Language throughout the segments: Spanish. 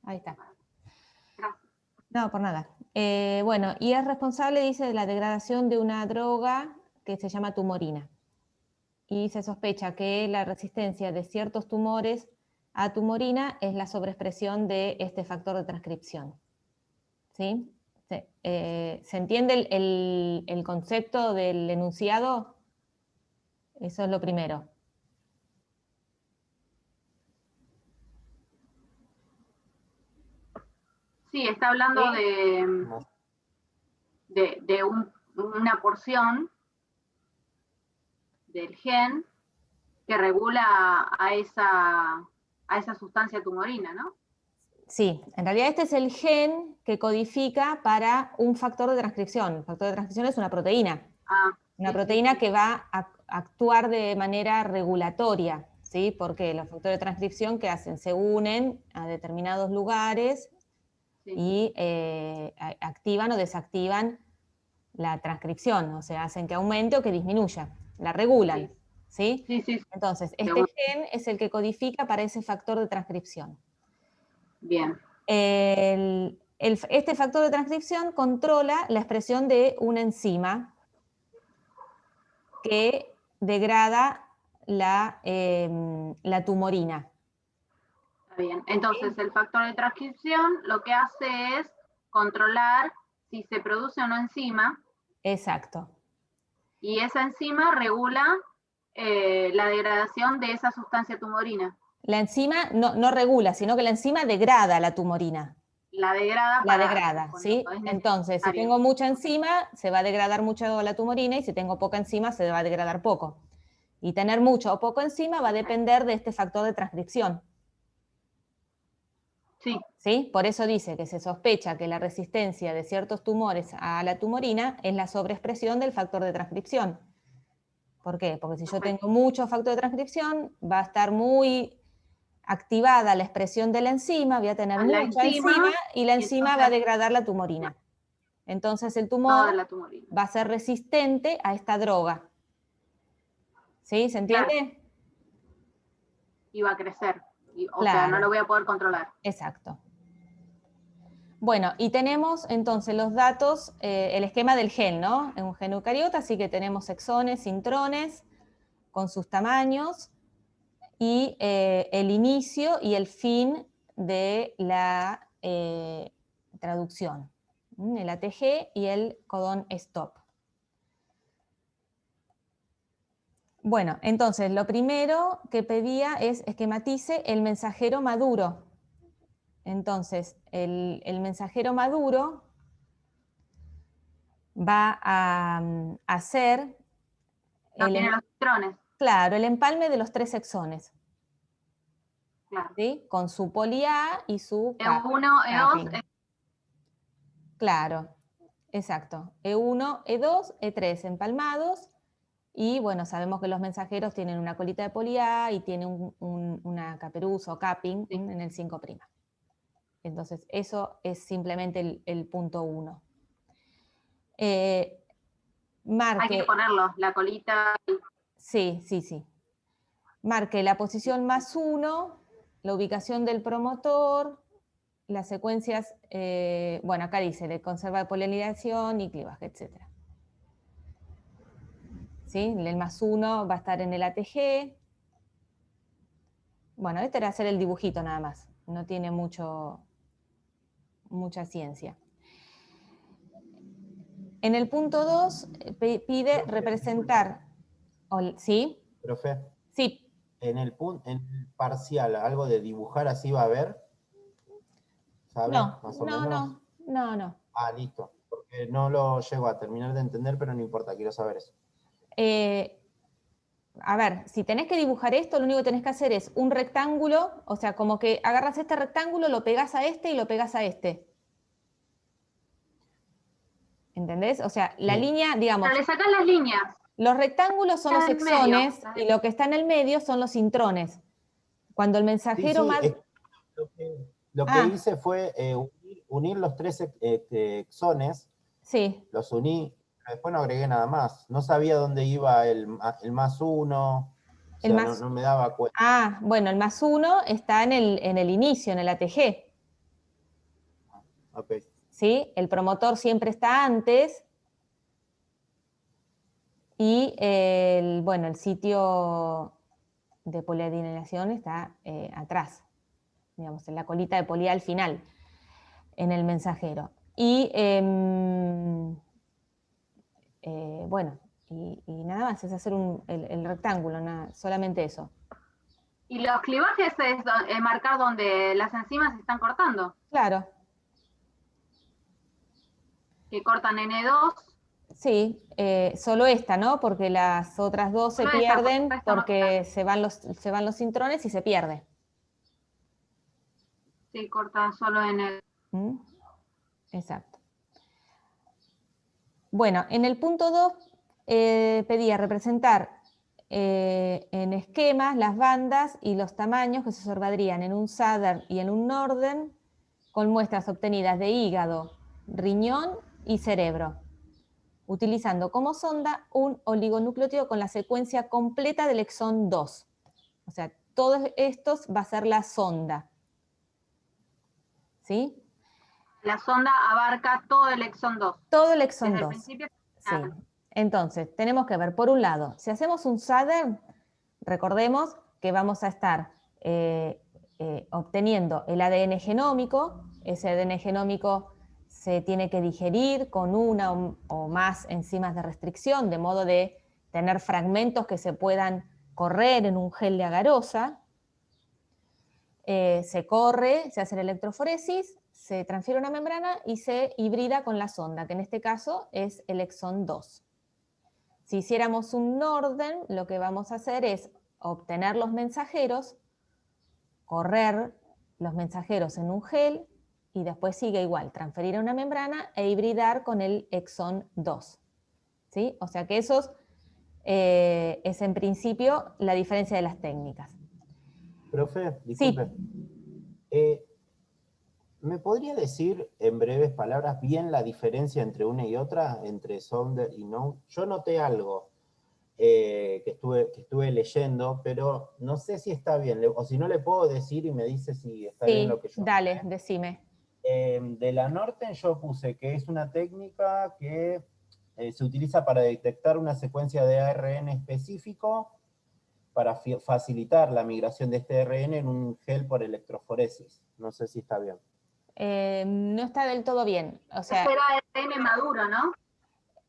Ahí está. Gracias. No, por nada. Bueno, y es responsable, dice, de la degradación de una droga que se llama tumorina. Y se sospecha que la resistencia de ciertos tumores a tumorina es la sobreexpresión de este factor de transcripción. ¿Sí? ¿Se entiende el concepto del enunciado? Eso es lo primero. Sí, está hablando ¿Sí? de una porción del gen que regula a esa sustancia tumorina, ¿no? Sí, en realidad este es el gen que codifica para un factor de transcripción. El factor de transcripción es una proteína. Una proteína que va a actuar de manera regulatoria, ¿sí? Porque los factores de transcripción, ¿qué hacen? Se unen a determinados lugares y activan o desactivan la transcripción, o sea, hacen que aumente o que disminuya, la regulan, ¿sí? Entonces, este gen es el que codifica para ese factor de transcripción. Bien. Este factor de transcripción controla la expresión de una enzima que degrada la tumorina. Está bien. Entonces, el factor de transcripción lo que hace es controlar si se produce una enzima. Exacto. Y esa enzima regula la degradación de esa sustancia tumorina. La enzima no regula, sino que la enzima degrada la tumorina. La degrada. La degrada, ¿sí? Entonces, si tengo mucha enzima, se va a degradar mucho la tumorina, y si tengo poca enzima, se va a degradar poco. Y tener mucho o poco enzima va a depender de este factor de transcripción. Sí. ¿Sí? Por eso dice que se sospecha que la resistencia de ciertos tumores a la tumorina es la sobreexpresión del factor de transcripción. ¿Por qué? Porque si yo tengo mucho factor de transcripción, va a estar muy activada la expresión de la enzima, voy a tener mucha enzima y la enzima va a degradar la tumorina. Entonces el tumor va a ser resistente a esta droga. ¿Sí? ¿Se entiende? Claro. Y va a crecer. O claro. sea, no lo voy a poder controlar. Exacto. Bueno, y tenemos entonces los datos, el esquema del gen, ¿no? En un gen eucariota, así que tenemos exones, intrones, con sus tamaños, y el inicio y el fin de la traducción, el ATG y el codón stop. Bueno, entonces lo primero que pedía es esquematice el mensajero maduro. Entonces, el mensajero maduro va a hacer tiene los intrones. Claro, el empalme de los 3 exones. Claro. ¿Sí? Con su poli A y su E1, E2. Claro, exacto. E1, E2, E3 empalmados. Y bueno, sabemos que los mensajeros tienen una colita de poli A y tienen una caperuza o capping en el 5'. Entonces, eso es simplemente el punto 1. Marque, hay que ponerlo, la colita. Sí. Marque la posición +1, la ubicación del promotor, las secuencias, bueno, acá dice, de conserva de polinización y clivaje, etc. ¿Sí? El +1 va a estar en el ATG. Bueno, este era hacer el dibujito nada más, no tiene mucha ciencia. En el punto 2 pide representar, ¿sí? Profe. Sí. En el parcial, algo de dibujar así va a haber, ¿sabe? No, Más o menos. No. Ah, listo. Porque no lo llego a terminar de entender, pero no importa, quiero saber eso. A ver, si tenés que dibujar esto, lo único que tenés que hacer es un rectángulo, o sea, como que agarras este rectángulo, lo pegás a este y lo pegás a este. ¿Entendés? O sea, la línea, digamos... Pero le sacás las líneas. Los rectángulos son los exones y lo que está en el medio son los intrones. Cuando el mensajero Lo que hice fue unir los 3 exones. Sí. Los uní, pero después no agregué nada más. No sabía dónde iba el +1. O sea, no me daba cuenta. Bueno, el +1 está en el inicio, en el ATG. Ok. ¿Sí? El promotor siempre está antes y el sitio de poliadinilación está atrás, digamos, en la colita de poli al final, en el mensajero. Y y nada más, es hacer el rectángulo, solamente eso. Y los clivajes es marcar donde las enzimas se están cortando. Claro. Que cortan N2. Sí, solo esta, ¿no? Porque las otras dos se pierden porque se van los intrones y se pierde. Sí, cortan solo N2. Exacto. Bueno, en el punto 2 pedía representar en esquemas las bandas y los tamaños que se observarían en un Southern y en un Northern con muestras obtenidas de hígado, riñón y cerebro, utilizando como sonda un oligonucleótido con la secuencia completa del exón 2. O sea, todos estos va a ser la sonda. ¿Sí? La sonda abarca todo el exón 2. Todo el exón 2. Desde el principio. Sí. Entonces, tenemos que ver, por un lado, si hacemos un Southern, recordemos que vamos a estar obteniendo el ADN genómico. Ese ADN genómico se tiene que digerir con una o más enzimas de restricción, de modo de tener fragmentos que se puedan correr en un gel de agarosa. Se corre, se hace la electroforesis, se transfiere una membrana y se hibrida con la sonda, que en este caso es el exón 2. Si hiciéramos un Northern, lo que vamos a hacer es obtener los mensajeros, correr los mensajeros en un gel y después sigue igual, transferir a una membrana e hibridar con el exón 2. ¿Sí? O sea que eso es en principio la diferencia de las técnicas. Profe, disculpe. Sí. ¿Me podría decir en breves palabras bien la diferencia entre una y otra, entre Southern y Northern? Yo noté algo que estuve leyendo, pero no sé si está bien, o si no le puedo decir y me dice si está bien lo que yo dale, noté. decime. De la Northern yo puse que es una técnica que se utiliza para detectar una secuencia de ARN específico para facilitar la migración de este ARN en un gel por electroforesis. No sé si está bien. No está del todo bien. O sea, era ARN maduro, ¿no?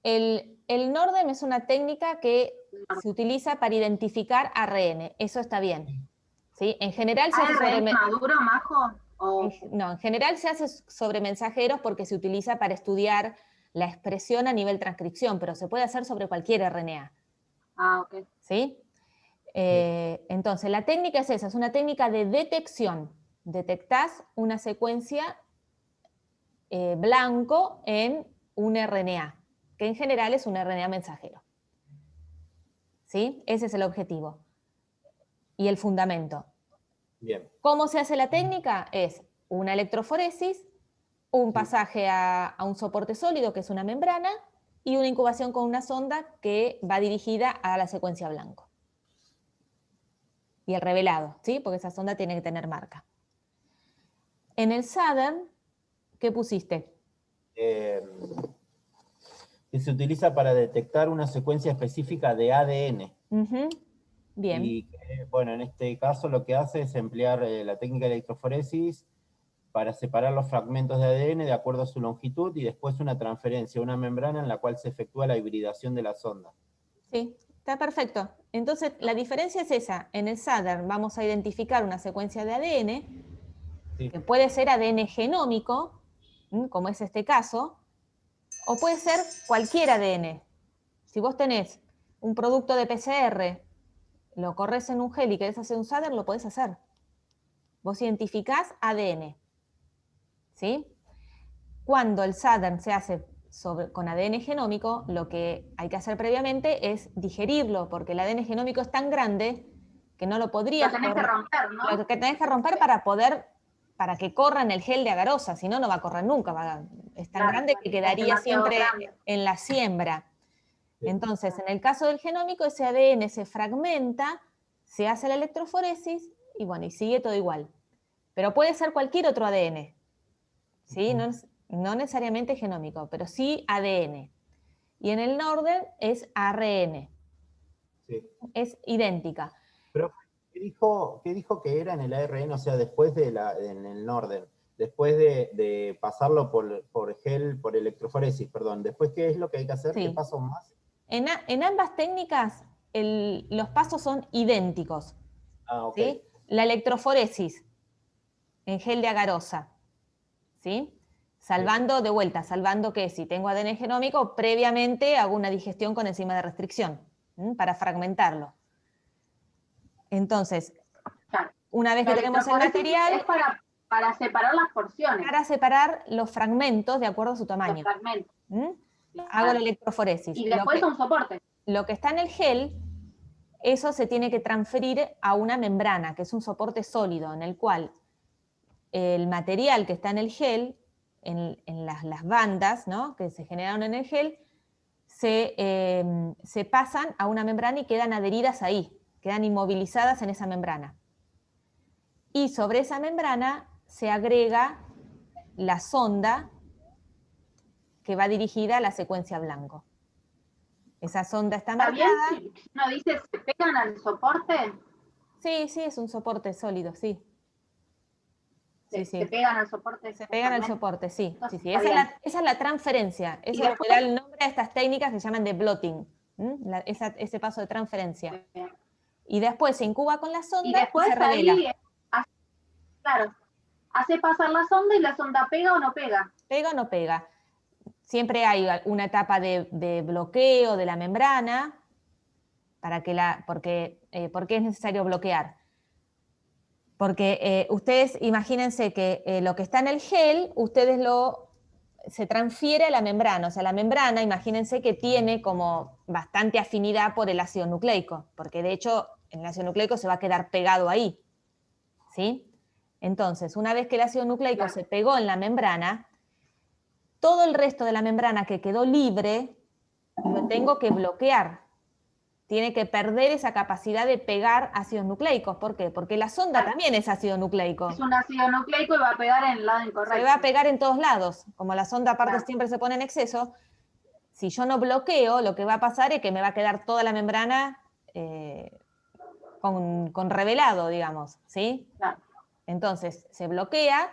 El Northern es una técnica que se utiliza para identificar ARN. Eso está bien. ¿Sí? En general se hace sobre maduro, Majo? No, en general se hace sobre mensajeros porque se utiliza para estudiar la expresión a nivel transcripción, pero se puede hacer sobre cualquier RNA. Ah, ok. ¿Sí? Entonces, la técnica es esa, es una técnica de detección. Detectás una secuencia blanco en un RNA, que en general es un RNA mensajero. ¿Sí? Ese es el objetivo. Y el fundamento. Bien. ¿Cómo se hace la técnica? Es una electroforesis, un pasaje a un soporte sólido, que es una membrana, y una incubación con una sonda que va dirigida a la secuencia blanco. Y el revelado, ¿sí? Porque esa sonda tiene que tener marca. En el Southern, ¿qué pusiste? Que se utiliza para detectar una secuencia específica de ADN. Bien. Y bueno, en este caso lo que hace es emplear la técnica de electroforesis para separar los fragmentos de ADN de acuerdo a su longitud y después una transferencia a una membrana en la cual se efectúa la hibridación de la sonda. Sí, está perfecto. Entonces, la diferencia es esa. En el Southern vamos a identificar una secuencia de ADN, que puede ser ADN genómico, como es este caso, o puede ser cualquier ADN. Si vos tenés un producto de PCR, lo corres en un gel y querés hacer un Southern, lo podés hacer. Vos identificás ADN. ¿Sí? Cuando el Southern se hace con ADN genómico, lo que hay que hacer previamente es digerirlo, porque el ADN genómico es tan grande que no lo podrías... Lo tenés que romper, ¿no? Lo que tenés que romper para que corra en el gel de agarosa, si no, no va a correr nunca. Es tan grande que quedaría siempre en la siembra. Entonces, en el caso del genómico, ese ADN se fragmenta, se hace la electroforesis y bueno, y sigue todo igual. Pero puede ser cualquier otro ADN. ¿Sí? no necesariamente genómico, pero sí ADN. Y en el Northern es ARN. Sí. Es idéntica. Pero, ¿qué dijo que era en el ARN? O sea, después en el Northern, después de pasarlo por electroforesis, perdón, ¿después qué es lo que hay que hacer? Sí. ¿Qué pasos más? En ambas técnicas los pasos son idénticos. Ah, ok. ¿Sí? La electroforesis en gel de agarosa, ¿sí? Salvando, de vuelta, salvando que si tengo ADN genómico, previamente hago una digestión con enzima de restricción, para fragmentarlo. Entonces, una vez que tenemos el material... Es para separar las porciones. Para separar los fragmentos de acuerdo a su tamaño. Los fragmentos. Hago la electroforesis. Y después un soporte. Lo que está en el gel, eso se tiene que transferir a una membrana, que es un soporte sólido, en el cual el material que está en el gel, en las bandas, ¿no?, que se generaron en el gel, se pasan a una membrana y quedan adheridas ahí, quedan inmovilizadas en esa membrana. Y sobre esa membrana se agrega la sonda que va dirigida a la secuencia blanco. Esa sonda está marcada. ¿Está bien? ¿No dice se pegan al soporte? Sí, sí, es un soporte sólido, sí. Sí, sí. ¿Se pegan al soporte? Se pegan al soporte, sí. Sí, sí. Esa es la transferencia. Eso es lo que da el nombre a estas técnicas que se llaman de blotting. Ese paso de transferencia. Y después se incuba con la sonda y después se revela. Claro. Hace pasar la sonda y la sonda pega o no pega. Pega o no pega. Siempre hay una etapa de bloqueo de la membrana, porque es necesario bloquear. Porque ustedes imagínense que lo que está en el gel, se transfiere a la membrana. O sea, la membrana, imagínense que tiene como bastante afinidad por el ácido nucleico, porque de hecho el ácido nucleico se va a quedar pegado ahí. ¿Sí? Entonces, una vez que el ácido nucleico se pegó en la membrana, todo el resto de la membrana que quedó libre, lo tengo que bloquear. Tiene que perder esa capacidad de pegar ácidos nucleicos. ¿Por qué? Porque la sonda también es ácido nucleico. Es un ácido nucleico y va a pegar en el lado incorrecto. Se va a pegar en todos lados. Como la sonda aparte siempre se pone en exceso, si yo no bloqueo, lo que va a pasar es que me va a quedar toda la membrana con revelado, digamos. ¿Sí? Claro. Entonces, se bloquea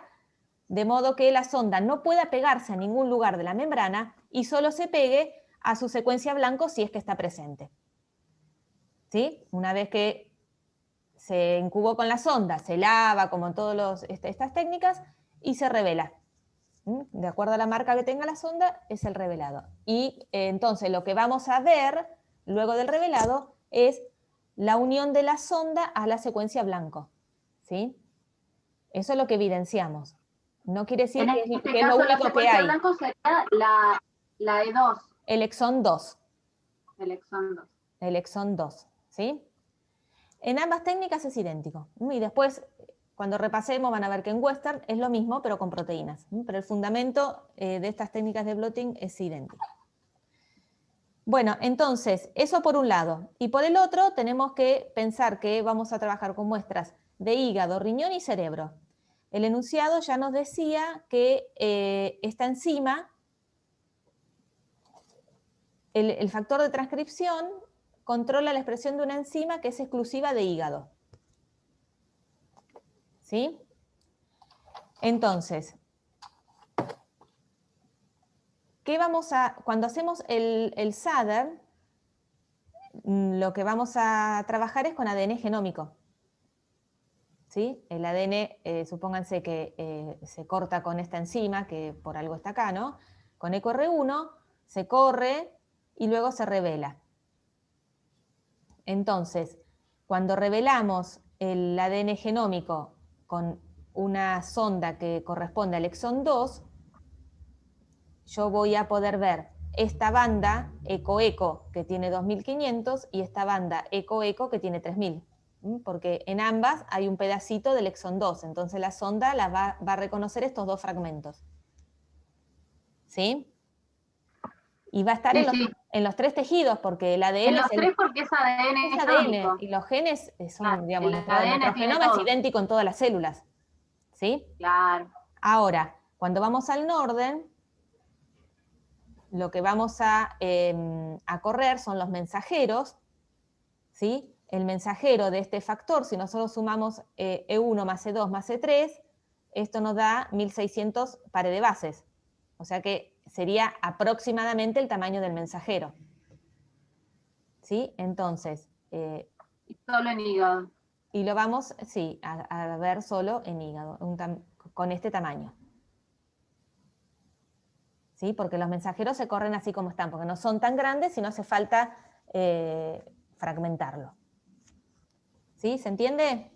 de modo que la sonda no pueda pegarse a ningún lugar de la membrana y solo se pegue a su secuencia blanco si es que está presente. ¿Sí? Una vez que se incubó con la sonda, se lava como en todas estas técnicas y se revela. De acuerdo a la marca que tenga la sonda, es el revelado. Y entonces lo que vamos a ver luego del revelado es la unión de la sonda a la secuencia blanco. ¿Sí? Eso es lo que evidenciamos. No quiere decir que es lo único que hay. La secuencia blanco sería la E2. El exón 2. El exón 2. El exón 2. ¿Sí? En ambas técnicas es idéntico. Y después, cuando repasemos, van a ver que en Western es lo mismo, pero con proteínas. Pero el fundamento de estas técnicas de blotting es idéntico. Bueno, entonces, eso por un lado. Y por el otro, tenemos que pensar que vamos a trabajar con muestras de hígado, riñón y cerebro. El enunciado ya nos decía que esta enzima, el factor de transcripción, controla la expresión de una enzima que es exclusiva de hígado. ¿Sí? Entonces, cuando hacemos el SADR, lo que vamos a trabajar es con ADN genómico. ¿Sí? El ADN, supónganse que se corta con esta enzima, que por algo está acá, ¿no? Con EcoR1, se corre y luego se revela. Entonces, cuando revelamos el ADN genómico con una sonda que corresponde al exón 2, yo voy a poder ver esta banda ECO-ECO que tiene 2500 y esta banda ECO-ECO que tiene 3000. Porque en ambas hay un pedacito del exón 2, entonces la sonda va a reconocer estos dos fragmentos. ¿Sí? Y va a estar en los tres tejidos, porque el ADN en los tres porque es ADN. Y los genes son, digamos, nuestro genoma es idéntico en todas las células. ¿Sí? Claro. Ahora, Cuando vamos al Norden, lo que vamos a correr son los mensajeros, ¿sí? El mensajero de este factor, si nosotros sumamos E1 más E2 más E3, esto nos da 1600 pares de bases. O sea que sería aproximadamente el tamaño del mensajero. ¿Sí? Entonces... solo en hígado. Y lo vamos, sí, a ver solo en hígado, con este tamaño. ¿Sí? Porque los mensajeros se corren así como están, porque no son tan grandes y no hace falta fragmentarlo. ¿Sí? ¿Se entiende?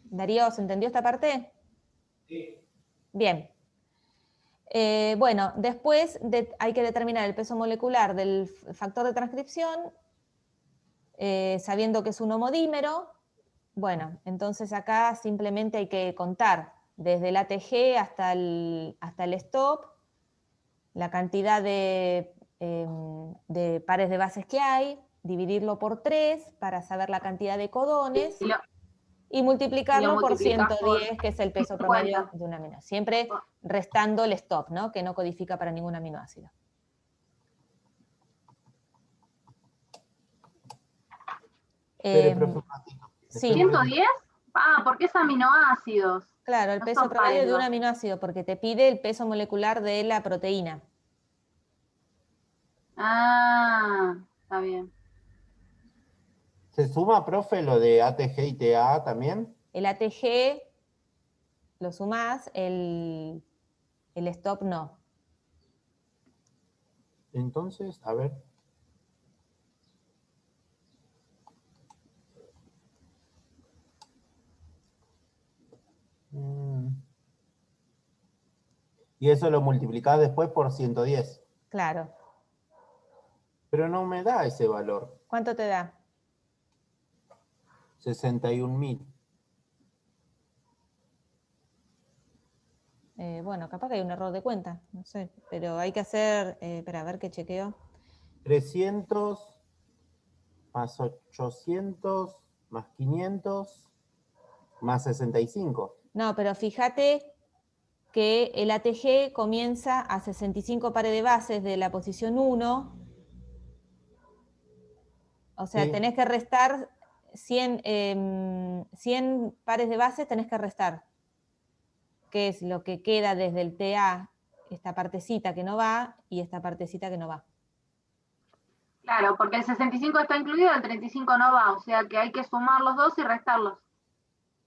Darío, ¿se entendió esta parte? Sí. Bien. Bueno, después hay que determinar el peso molecular del factor de transcripción, sabiendo que es un homodímero. Bueno, entonces acá simplemente hay que contar desde el ATG hasta el stop, la cantidad de pares de bases que hay, dividirlo por 3 para saber la cantidad de codones y multiplicarlo por 110, que es el peso promedio de un aminoácido. Siempre restando el stop, ¿no? Que no codifica para ningún aminoácido. Sí. ¿110? Ah, porque es aminoácidos. Claro, el peso promedio de un aminoácido, porque te pide el peso molecular de la proteína. Ah, está bien. ¿Se suma, profe, lo de ATG y TA también? El ATG lo sumás, el stop no. Entonces, a ver. Y eso lo multiplicás después por 110. Claro. Pero no me da ese valor. ¿Cuánto te da? 61.000. Bueno, capaz que hay un error de cuenta, no sé, pero hay que hacer, espera, a ver qué chequeo. 300 más 800 más 500 más 65. No, pero fíjate que el ATG comienza a 65 pares de bases de la posición 1. O sea, sí, tenés que restar 100 pares de bases, tenés que restar. Que es lo que queda desde el TA, esta partecita que no va y esta partecita que no va. Claro, porque el 65 está incluido, el 35 no va, o sea que hay que sumar los dos y restarlos.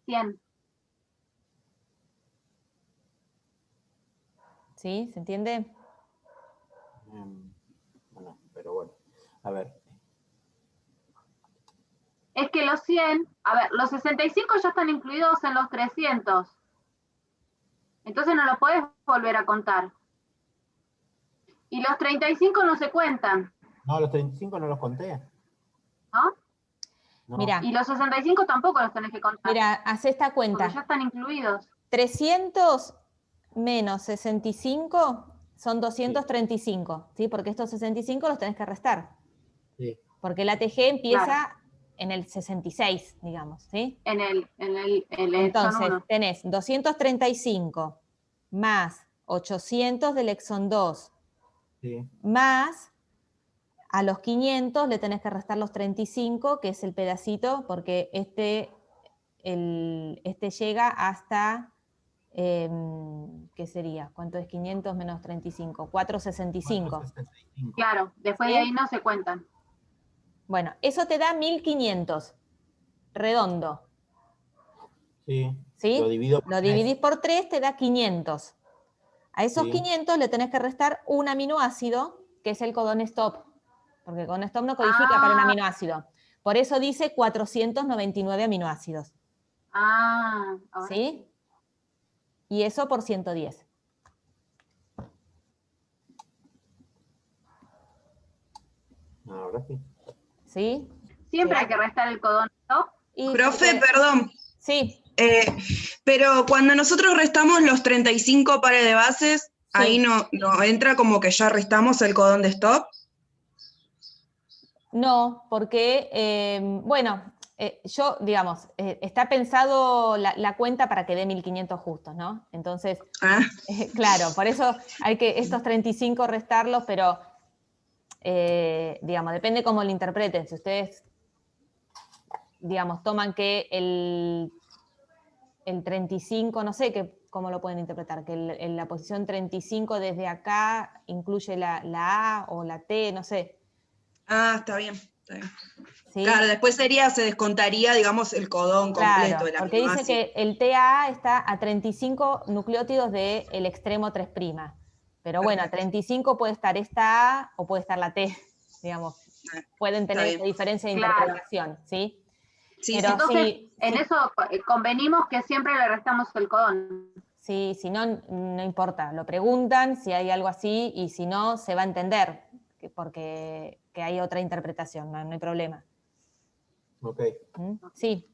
100. ¿Sí? ¿Se entiende? Bueno, pero bueno, a ver. Es que los 100, a ver, los 65 ya están incluidos en los 300. Entonces no los podés volver a contar. Y los 35 no se cuentan. No, los 35 no los conté. ¿No? No. Mirá. Y los 65 tampoco los tenés que contar. Mira, haz esta cuenta. Porque ya están incluidos. 300 menos 65 son 235, ¿sí? Porque estos 65 los tenés que restar. Sí. Porque el ATG empieza en el 66, digamos, ¿sí? En el Entonces, exon 1. Tenés 235 más 800 del exon 2, sí, más a los 500 le tenés que restar los 35, que es el pedacito, porque este llega hasta, ¿qué sería? ¿Cuánto es 500 menos 35? 465. 465. Claro, después ¿Sí? de ahí no se cuentan. Bueno, eso te da 1500, redondo. Sí. ¿Sí? Lo dividís por 3, te da 500. A esos 500 le tenés que restar un aminoácido, que es el codón stop, porque el codón stop no codifica para un aminoácido. Por eso dice 499 aminoácidos. ¿Sí? Y eso por 110. Ahora sí. ¿Sí? Siempre hay que restar el codón stop. Profe, perdón. Sí. Pero cuando nosotros restamos los 35 pares de bases, sí, ahí no entra como que ya restamos el codón de stop. No, porque, bueno, yo, digamos, está pensado la cuenta para que dé 1500 justos, ¿no? Entonces, claro, por eso hay que estos 35 restarlos, pero, digamos, depende cómo lo interpreten. Si ustedes, digamos, toman que el 35, no sé cómo lo pueden interpretar, que la posición 35 desde acá incluye la A o la T, no sé. Está bien. ¿Sí? Claro, después se descontaría, digamos, el codón completo de la porque dice que el TA está a 35 nucleótidos del extremo 3'. Pero bueno, a 35 puede estar esta A o puede estar la T, digamos. Pueden tener esa diferencia de interpretación, ¿sí? Sí, pero entonces, en eso convenimos que siempre le restamos el codón. Sí, si no, no importa. Lo preguntan si hay algo así y si no, se va a entender porque que hay otra interpretación, no hay problema. Ok. Sí.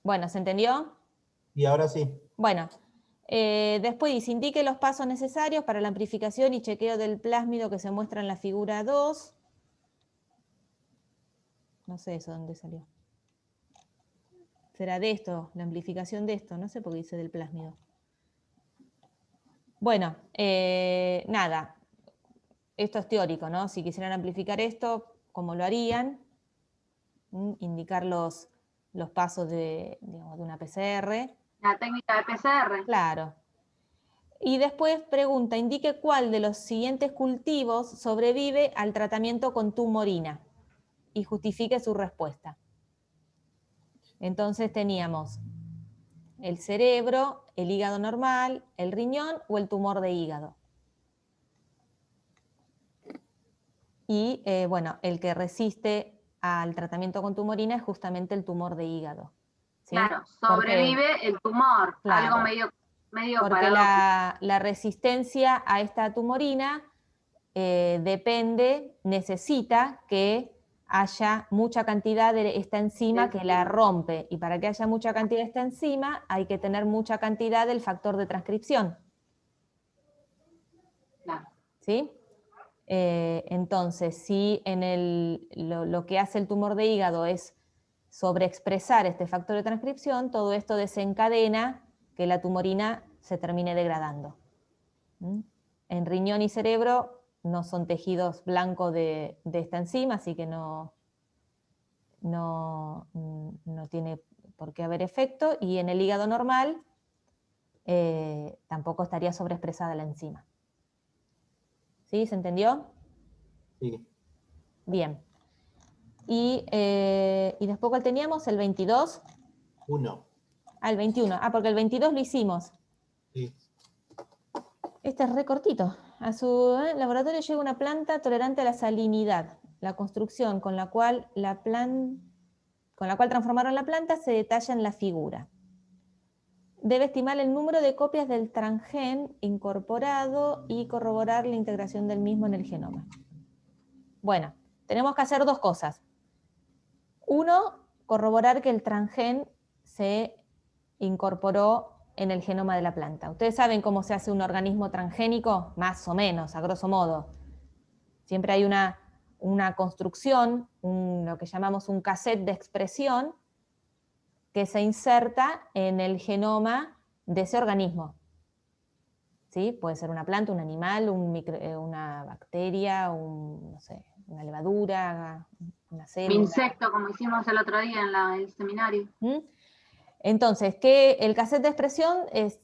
Bueno, ¿se entendió? Y ahora sí. Bueno, después dice, indique los pasos necesarios para la amplificación y chequeo del plásmido que se muestra en la figura 2. No sé eso dónde salió. Será de esto, la amplificación de esto, no sé por qué dice del plásmido. Bueno, nada, esto es teórico, ¿no? Si quisieran amplificar esto, ¿cómo lo harían? Indicar los pasos digamos, de una PCR. La técnica de PCR. Claro. Y después pregunta, indique cuál de los siguientes cultivos sobrevive al tratamiento con tumorina y justifique su respuesta. Entonces teníamos el cerebro, el hígado normal, el riñón o el tumor de hígado. Y bueno, el que resiste al tratamiento con tumorina es justamente el tumor de hígado. ¿Sí? Claro, sobrevive el tumor, claro, algo medio porque la resistencia a esta tumorina necesita que haya mucha cantidad de esta enzima que la rompe. Y para que haya mucha cantidad de esta enzima hay que tener mucha cantidad del factor de transcripción. Claro. ¿Sí? Entonces, si lo que hace el tumor de hígado es sobreexpresar este factor de transcripción, todo esto desencadena que la tumorina se termine degradando. En riñón y cerebro no son tejidos blancos de esta enzima, así que no tiene por qué haber efecto, y en el hígado normal tampoco estaría sobreexpresada la enzima. ¿Sí? ¿Se entendió? Sí. Bien. Y después, ¿cuál teníamos? ¿El 22? 1. El 21. Porque el 22 lo hicimos. Sí. Este es re cortito. A su laboratorio llega una planta tolerante a la salinidad. La construcción con la cual transformaron la planta se detalla en la figura. Debe estimar el número de copias del transgén incorporado y corroborar la integración del mismo en el genoma. Bueno, tenemos que hacer dos cosas. Uno, corroborar que el transgén se incorporó en el genoma de la planta. ¿Ustedes saben cómo se hace un organismo transgénico? Más o menos, a grosso modo. Siempre hay una construcción, lo que llamamos un cassette de expresión, que se inserta en el genoma de ese organismo. ¿Sí? Puede ser una planta, un animal, una bacteria, no sé, una levadura, una célula. Un insecto, como hicimos el otro día en el seminario. Entonces, que el cassette de expresión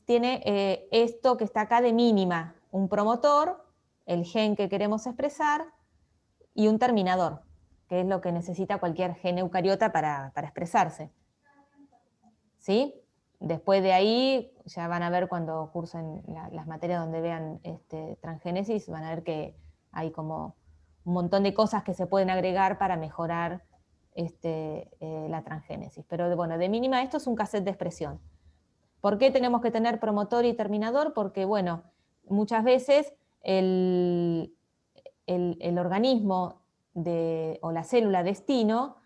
tiene esto que está acá de mínima, un promotor, el gen que queremos expresar, y un terminador, que es lo que necesita cualquier gen eucariota para expresarse. ¿Sí? Después de ahí, ya van a ver cuando cursen las materias donde vean transgénesis, van a ver que hay como un montón de cosas que se pueden agregar para mejorar la transgénesis. Pero bueno, de mínima esto es un cassette de expresión. ¿Por qué tenemos que tener promotor y terminador? Porque, bueno, muchas veces el organismo o la célula destino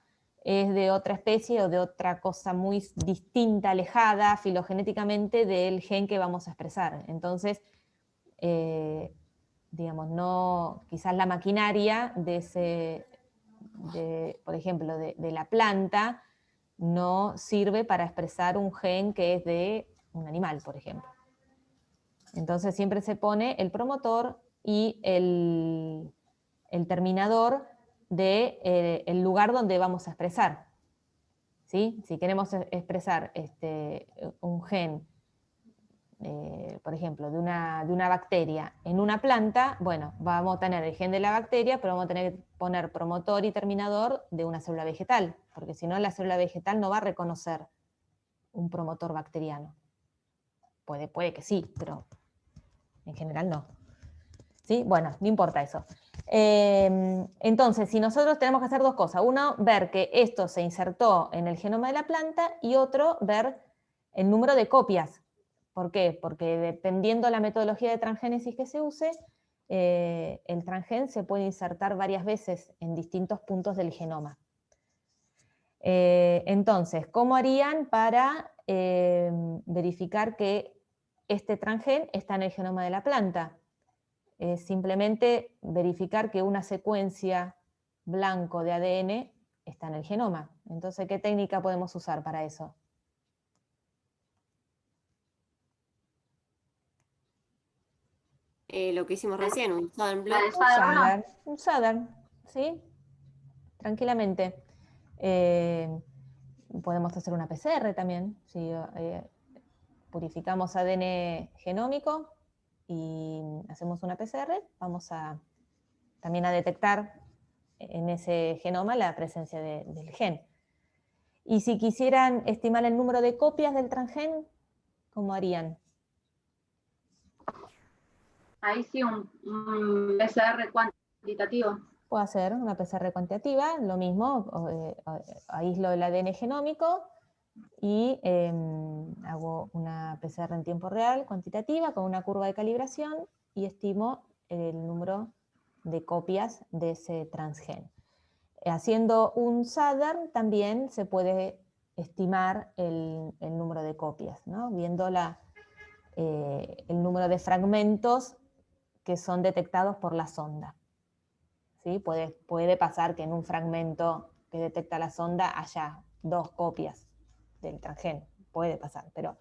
es de otra especie o de otra cosa muy distinta, alejada filogenéticamente del gen que vamos a expresar. Entonces, digamos, quizás la maquinaria de por ejemplo, de la planta, no sirve para expresar un gen que es de un animal, por ejemplo. Entonces siempre se pone el promotor y el terminador del lugar donde vamos a expresar. ¿Sí? Si queremos expresar un gen, por ejemplo, de una bacteria en una planta, bueno, vamos a tener el gen de la bacteria, pero vamos a tener que poner promotor y terminador de una célula vegetal, porque si no la célula vegetal no va a reconocer un promotor bacteriano. Puede que sí, pero en general no. ¿Sí? Bueno, no importa eso. Entonces, si nosotros tenemos que hacer dos cosas. Uno, ver que esto se insertó en el genoma de la planta, y otro, ver el número de copias. ¿Por qué? Porque dependiendo de la metodología de transgénesis que se use, el transgen se puede insertar varias veces en distintos puntos del genoma. Entonces, ¿cómo harían para verificar que este transgen está en el genoma de la planta? Simplemente verificar que una secuencia blanco de ADN está en el genoma. Entonces, ¿qué técnica podemos usar para eso? Lo que hicimos recién, un Southern blot. Un Southern, ¿sí? Tranquilamente. Podemos hacer una PCR también, si purificamos ADN genómico y hacemos una PCR, vamos también a detectar en ese genoma la presencia del gen. Y si quisieran estimar el número de copias del transgen, ¿cómo harían? Ahí sí, un PCR cuantitativo. Puedo hacer una PCR cuantitativa, lo mismo, aíslo el ADN genómico y hago una PCR en tiempo real cuantitativa con una curva de calibración y estimo el número de copias de ese transgen. Haciendo un Southern también se puede estimar el número de copias, ¿no? Viendo el número de fragmentos que son detectados por la sonda. ¿Sí? Puede pasar que en un fragmento que detecta la sonda haya 2 copias del transgen, puede pasar, pero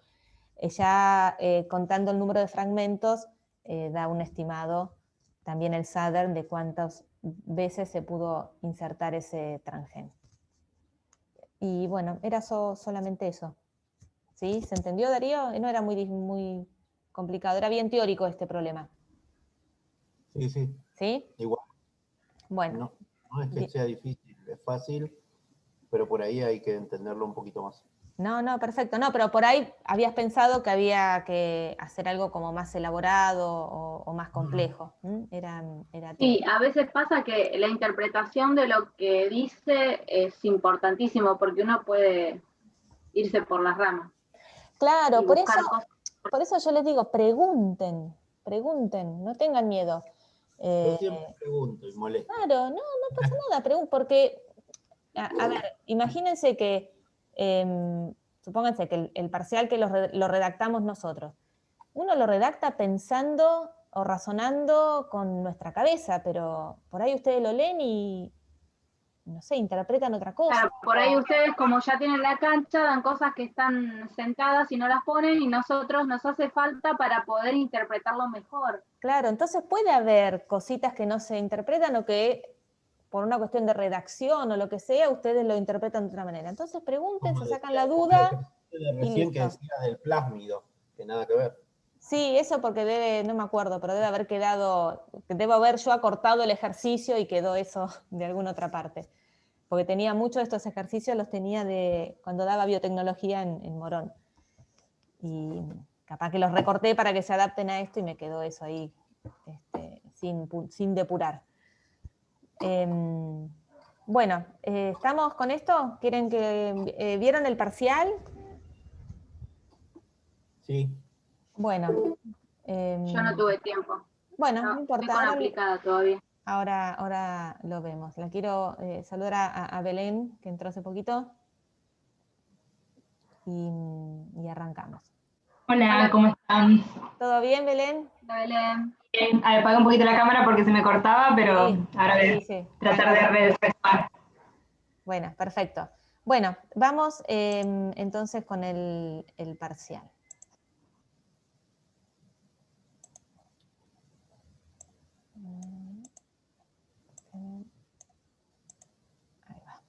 ya contando el número de fragmentos da un estimado también el Southern de cuántas veces se pudo insertar ese transgen. Y bueno, era solamente eso. ¿Sí? ¿Se entendió, Darío? No era muy complicado, era bien teórico este problema. Sí, sí. ¿Sí? Igual. Bueno. No es que sea difícil, es fácil, pero por ahí hay que entenderlo un poquito más. No, perfecto. No, pero por ahí habías pensado que había que hacer algo como más elaborado o más complejo. Era sí, a veces pasa que la interpretación de lo que dice es importantísimo, porque uno puede irse por las ramas. Claro, por eso yo les digo, pregunten, no tengan miedo. Yo siempre pregunto y molesto. Claro, no pasa nada, porque, a ver, imagínense que, supónganse que el parcial que lo redactamos nosotros, uno lo redacta pensando o razonando con nuestra cabeza, pero por ahí ustedes lo leen y, no sé, interpretan otra cosa. Claro, por ahí ustedes, como ya tienen la cancha, dan cosas que están sentadas y no las ponen, y nosotros nos hace falta para poder interpretarlo mejor. Claro, entonces puede haber cositas que no se interpretan o que por una cuestión de redacción o lo que sea, ustedes lo interpretan de otra manera. Entonces pregunten, se sacan la duda. Recién que decías del plásmido, que nada que ver. Sí, eso porque no me acuerdo, pero debe haber quedado, debo haber yo acortado el ejercicio y quedó eso de alguna otra parte. Porque tenía muchos de estos ejercicios, los tenía de cuando daba biotecnología en Morón. Y capaz que los recorté para que se adapten a esto y me quedó eso ahí sin depurar. Bueno, ¿estamos con esto? ¿Quieren que vieron el parcial? Sí. Bueno. Yo no tuve tiempo. Bueno, no importa. Estoy con aplicada todavía. Ahora lo vemos. La quiero saludar a Belén, que entró hace poquito. Y arrancamos. Hola, ¿cómo están? ¿Todo bien, Belén? Hola, Belén. Bien, apagué un poquito la cámara porque se me cortaba, pero sí, ahora voy a tratar de refrescar. Bueno, perfecto. Bueno, vamos entonces con el parcial. Ahí va.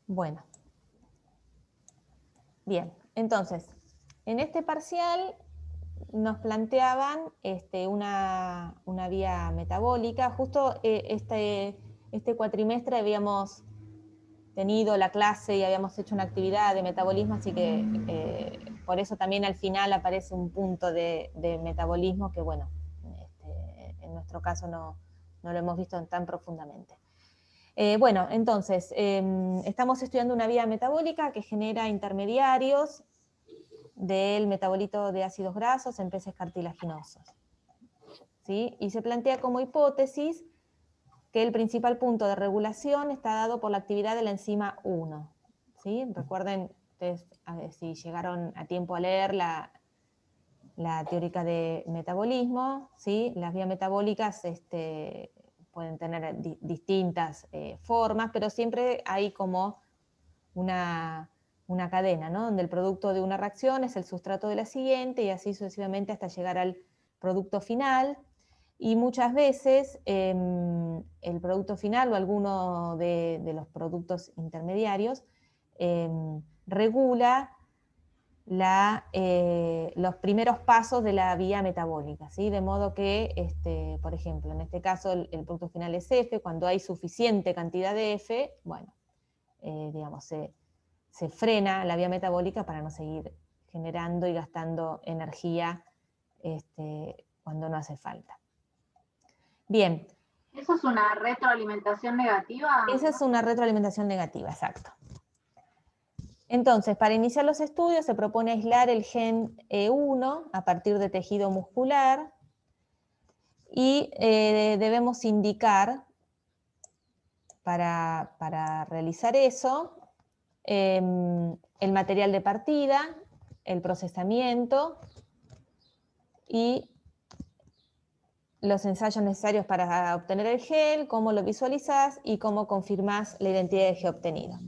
Bueno. Bien, entonces, en este parcial nos planteaban una vía metabólica. Justo este cuatrimestre habíamos tenido la clase y habíamos hecho una actividad de metabolismo, así que por eso también al final aparece un punto de metabolismo que, bueno, en nuestro caso no lo hemos visto tan profundamente. Bueno, entonces, estamos estudiando una vía metabólica que genera intermediarios del metabolito de ácidos grasos en peces cartilaginosos. ¿Sí? Y se plantea como hipótesis que el principal punto de regulación está dado por la actividad de la enzima 1. ¿Sí? Recuerden, ustedes, si llegaron a tiempo a leer la teórica de metabolismo, ¿sí? Las vías metabólicas pueden tener distintas formas, pero siempre hay como una cadena, ¿no? Donde el producto de una reacción es el sustrato de la siguiente y así sucesivamente hasta llegar al producto final. Y muchas veces el producto final o alguno de los productos intermediarios regula los primeros pasos de la vía metabólica, ¿sí? De modo que, por ejemplo, en este caso el producto final es F. Cuando hay suficiente cantidad de F, bueno, digamos, se frena la vía metabólica para no seguir generando y gastando energía cuando no hace falta. Bien. ¿Eso es una retroalimentación negativa? Esa es una retroalimentación negativa, exacto. Entonces, para iniciar los estudios se propone aislar el gen E1 a partir de tejido muscular y debemos indicar para realizar eso el material de partida, el procesamiento y los ensayos necesarios para obtener el gen, cómo lo visualizás y cómo confirmás la identidad del gen obtenido.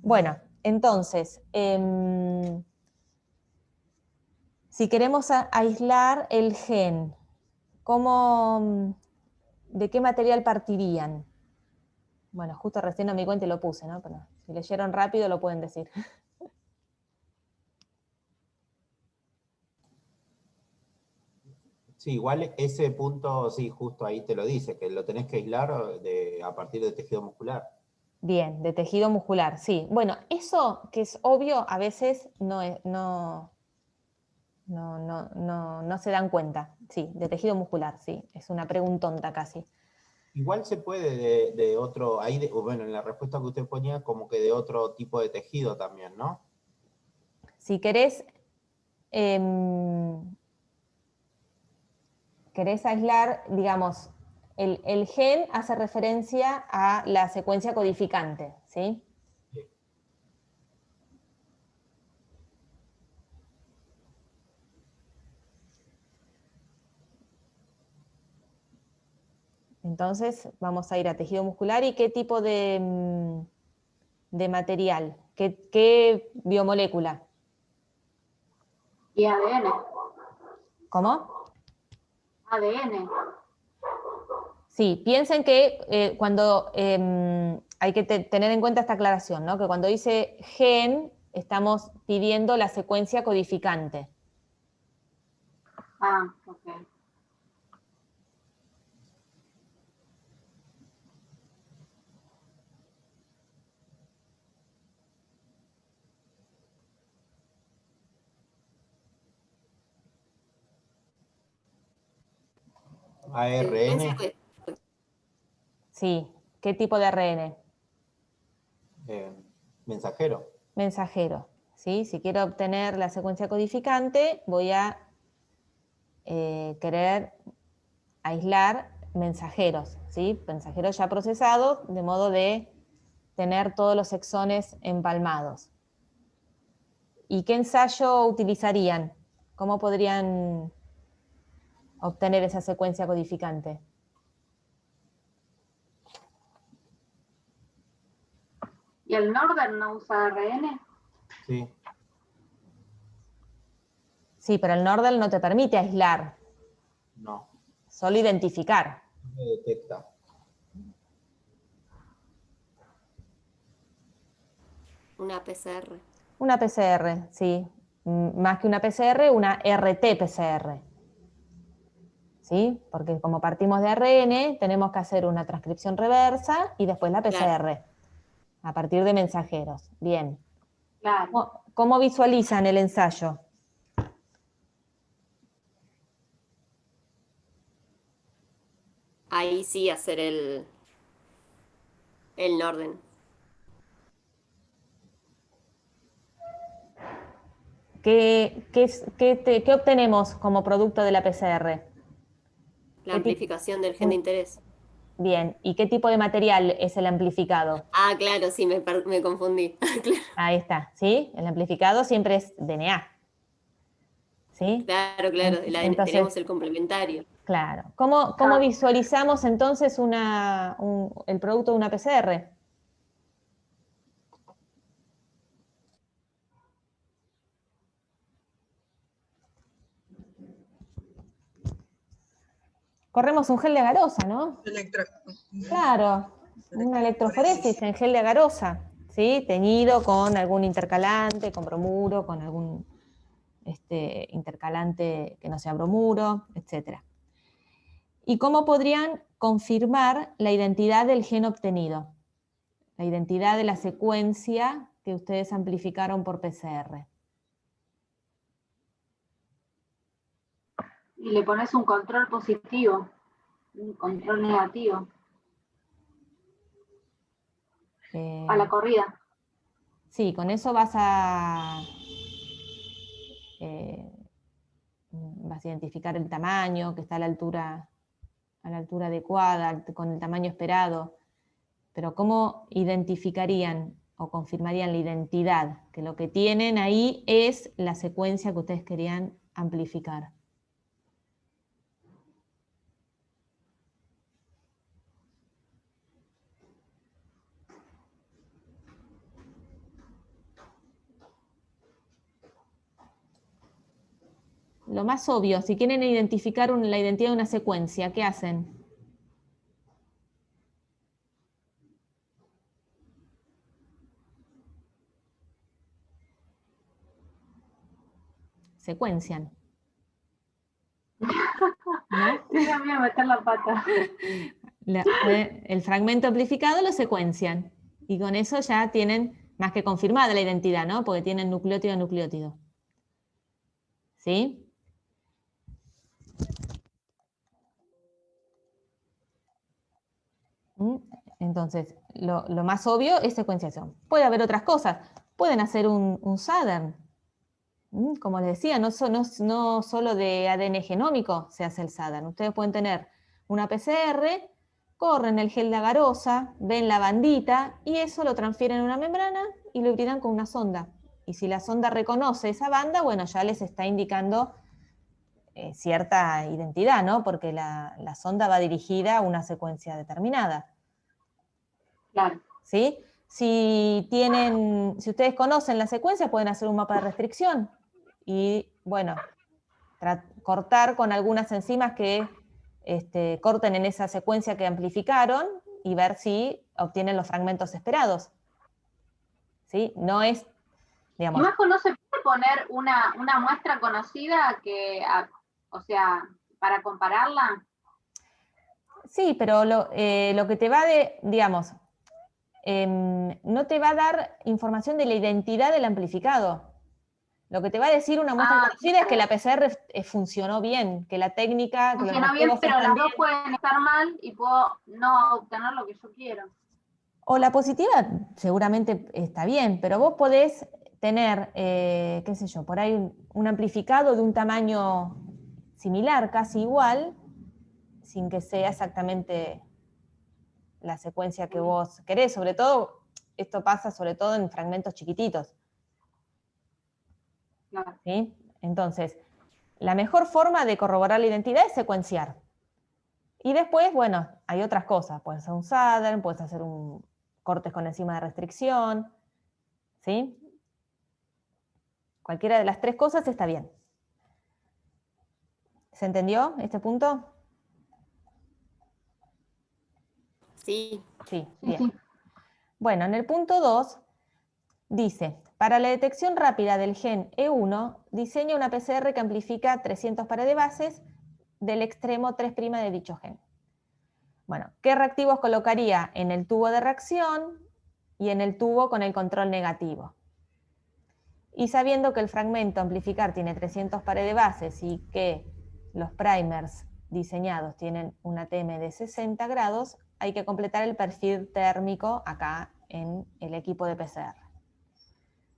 Bueno, entonces, si queremos aislar el gen, ¿de qué material partirían? Bueno, justo recién no me di cuenta y lo puse, ¿no? Pero si leyeron rápido lo pueden decir. Sí, igual ese punto, sí, justo ahí te lo dice, que lo tenés que aislar a partir de tejido muscular. Bien, de tejido muscular, sí. Bueno, eso que es obvio, a veces no se dan cuenta. Sí, de tejido muscular, sí. Es una preguntonta casi. Igual se puede de otro, ahí bueno, en la respuesta que usted ponía, como que de otro tipo de tejido también, ¿no? Si querés aislar, digamos, el gen hace referencia a la secuencia codificante, ¿sí? Sí. Entonces vamos a ir a tejido muscular y qué tipo de material, qué biomolécula. Y ADN. ¿Cómo? ADN. Sí, piensen que cuando hay que tener en cuenta esta aclaración, ¿no? Que cuando dice gen, estamos pidiendo la secuencia codificante. Ah, ok. ARN. Sí, ¿qué tipo de ARN? Mensajero. Mensajero, ¿sí? Si quiero obtener la secuencia codificante, voy a querer aislar mensajeros, ¿sí? Mensajeros ya procesados, de modo de tener todos los exones empalmados. ¿Y qué ensayo utilizarían? ¿Cómo podrían obtener esa secuencia codificante? ¿Y el Northern no usa ARN? Sí. Sí, pero el Nordel no te permite aislar, No. solo identificar. No me detecta. Una PCR. Una PCR, sí. Más que una PCR, una RT-PCR. ¿Sí? Porque como partimos de ARN, tenemos que hacer una transcripción reversa y después la PCR, Claro. a partir de mensajeros. Bien. Claro. ¿Cómo visualizan el ensayo? Ahí sí hacer el Norden. ¿Qué obtenemos como producto de la PCR? La amplificación del gen de interés. Bien, ¿y qué tipo de material es el amplificado? Ah, claro, sí, me confundí. Claro. Ahí está, ¿sí? El amplificado siempre es DNA. ¿Sí? Claro, claro, el ADN, Entonces, tenemos el complementario. claro. ¿Cómo visualizamos entonces el producto de una PCR? Corremos un gel de agarosa, ¿no? Claro, una electroforesis en gel de agarosa, ¿sí? Teñido con algún intercalante, con bromuro, con algún intercalante que no sea bromuro, etc. ¿Y cómo podrían confirmar la identidad del gen obtenido? La identidad de la secuencia que ustedes amplificaron por PCR. Y le pones un control positivo, un control negativo. A la corrida. Sí, con eso vas a identificar el tamaño, que está a la altura adecuada, con el tamaño esperado. Pero ¿cómo identificarían o confirmarían la identidad? Que lo que tienen ahí es la secuencia que ustedes querían amplificar. Lo más obvio, si quieren identificar la identidad de una secuencia, ¿qué hacen? Secuencian. ¿No? Sí, me voy a meter la pata. El fragmento amplificado lo secuencian. Y con eso ya tienen más que confirmada la identidad, ¿no? Porque tienen nucleótido a nucleótido. ¿Sí? Entonces, lo más obvio es secuenciación. Puede haber otras cosas. Pueden hacer un Southern. Como les decía, no solo de ADN genómico se hace el Southern. Ustedes pueden tener una PCR, corren el gel de agarosa, ven la bandita y eso lo transfieren a una membrana y lo hibridan con una sonda. Y si la sonda reconoce esa banda, bueno, ya les está indicando cierta identidad, ¿no? Porque la sonda va dirigida a una secuencia determinada. Claro. ¿Sí? Si ustedes conocen la secuencia, pueden hacer un mapa de restricción y, bueno, cortar con algunas enzimas que corten en esa secuencia que amplificaron y ver si obtienen los fragmentos esperados. ¿Sí? No es, digamos... Y Majo, ¿no se puede poner una muestra conocida o sea, para compararla? Sí, pero lo que te va digamos, no te va a dar información de la identidad del amplificado. Lo que te va a decir una muestra conocida es que la PCR funcionó bien, que la técnica... Funcionó bien, pero las dos pueden estar mal y puedo no obtener lo que yo quiero. O la positiva seguramente está bien, pero vos podés tener, qué sé yo, por ahí un amplificado de un tamaño similar, casi igual, sin que sea exactamente la secuencia que vos querés. Sobre todo, esto pasa sobre todo en fragmentos chiquititos. Claro. ¿Sí? Entonces, la mejor forma de corroborar la identidad es secuenciar. Y después, bueno, hay otras cosas. Puedes hacer un Southern, puedes hacer un cortes con enzima de restricción, ¿sí? Cualquiera de las tres cosas está bien. ¿Se entendió este punto? Sí. Sí, bien. Bueno, en el punto 2 dice, para la detección rápida del gen E1, diseña una PCR que amplifica 300 pares de bases del extremo 3' de dicho gen. Bueno, ¿qué reactivos colocaría en el tubo de reacción y en el tubo con el control negativo? Y sabiendo que el fragmento a amplificar tiene 300 pares de bases y que los primers diseñados tienen una TM de 60 grados, hay que completar el perfil térmico acá en el equipo de PCR.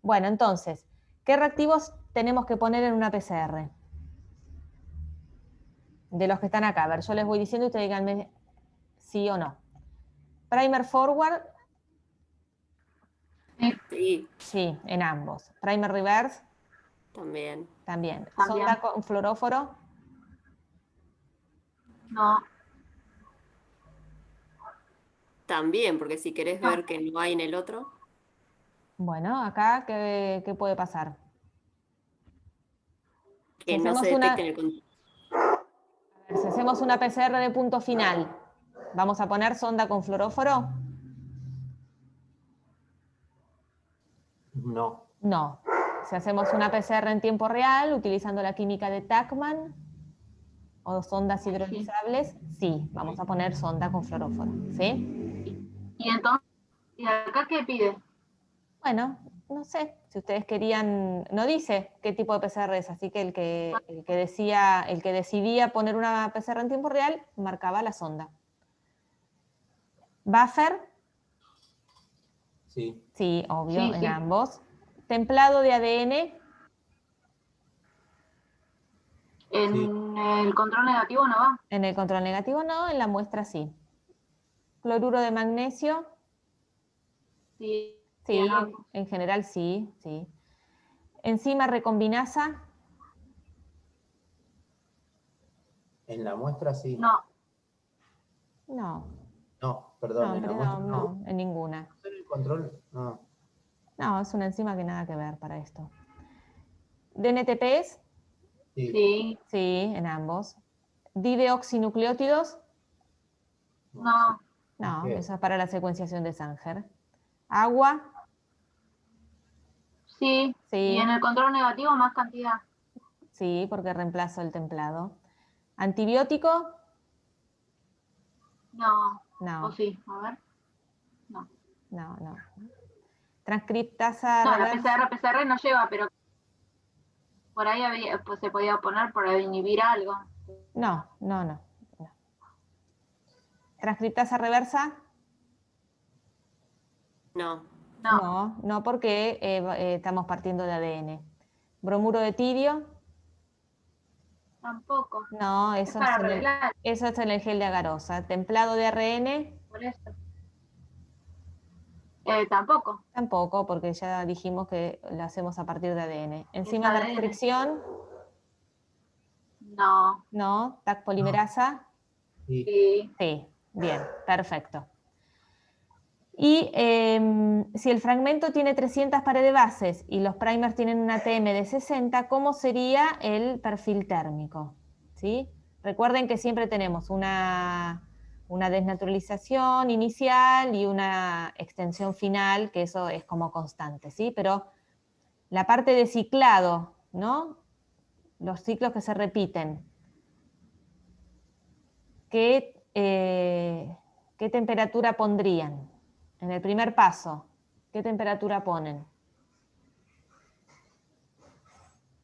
Bueno, entonces, ¿qué reactivos tenemos que poner en una PCR? De los que están acá. A ver, yo les voy diciendo y ustedes díganme sí o no. Primer forward. Sí. Sí, en ambos. Primer reverse. También. También. Sonda con fluoróforo. No. También, porque si querés ver que no hay en el otro. Bueno, acá, ¿qué puede pasar? Que no se detecte en el control. A ver, si hacemos una PCR de punto final, ¿vamos a poner sonda con fluoróforo? No. No. Si hacemos una PCR en tiempo real, utilizando la química de Tachman o sondas hidrolizables, sí, vamos a poner sonda con fluoróforo, ¿sí? ¿Y entonces, y acá qué pide? Bueno, no sé, si ustedes querían, no dice qué tipo de PCR es, así que el que decidía poner una PCR en tiempo real, marcaba la sonda. Buffer. Sí. Sí, obvio, Sí, en sí. ambos. Templado de ADN. En el control negativo no va. En el control negativo no, en la muestra sí. Cloruro de magnesio. Sí, Sí, en general sí, sí. Enzima recombinasa. En la muestra sí. No. No. No, perdón, en la muestra No, en ninguna. ¿En el control? No. No, es una enzima que nada que ver para esto. ¿DNTPs? Sí. Sí. Sí, en ambos. ¿Dideoxinucleótidos? No. No, ¿Qué? eso es para la secuenciación de Sanger. ¿Agua? Sí. Sí. Y en el control negativo más cantidad. Sí, porque reemplazo el templado. ¿Antibiótico? No. No. ¿O sí? A ver. No. No. Transcriptasa No, la reversa. PCR no lleva, pero por ahí pues se podía poner para inhibir algo. No. ¿Transcriptasa reversa? No. No, porque estamos partiendo de ADN. ¿Bromuro de tirio? Tampoco. No, Es para revelar. eso es en el gel de agarosa. ¿Templado de ARN? Por eso. Tampoco. Tampoco, porque ya dijimos que lo hacemos a partir de ADN. ¿Enzima de restricción? No. No. ¿TAC polimerasa? Sí. Sí, bien, perfecto. Y si el fragmento tiene 300 pares de bases y los primers tienen una TM de 60, ¿cómo sería el perfil térmico? ¿Sí? Recuerden que siempre tenemos una desnaturalización inicial y una extensión final, que eso es como constante, ¿sí? Pero la parte de ciclado, ¿no? Los ciclos que se repiten, ¿qué temperatura pondrían? En el primer paso, ¿qué temperatura ponen?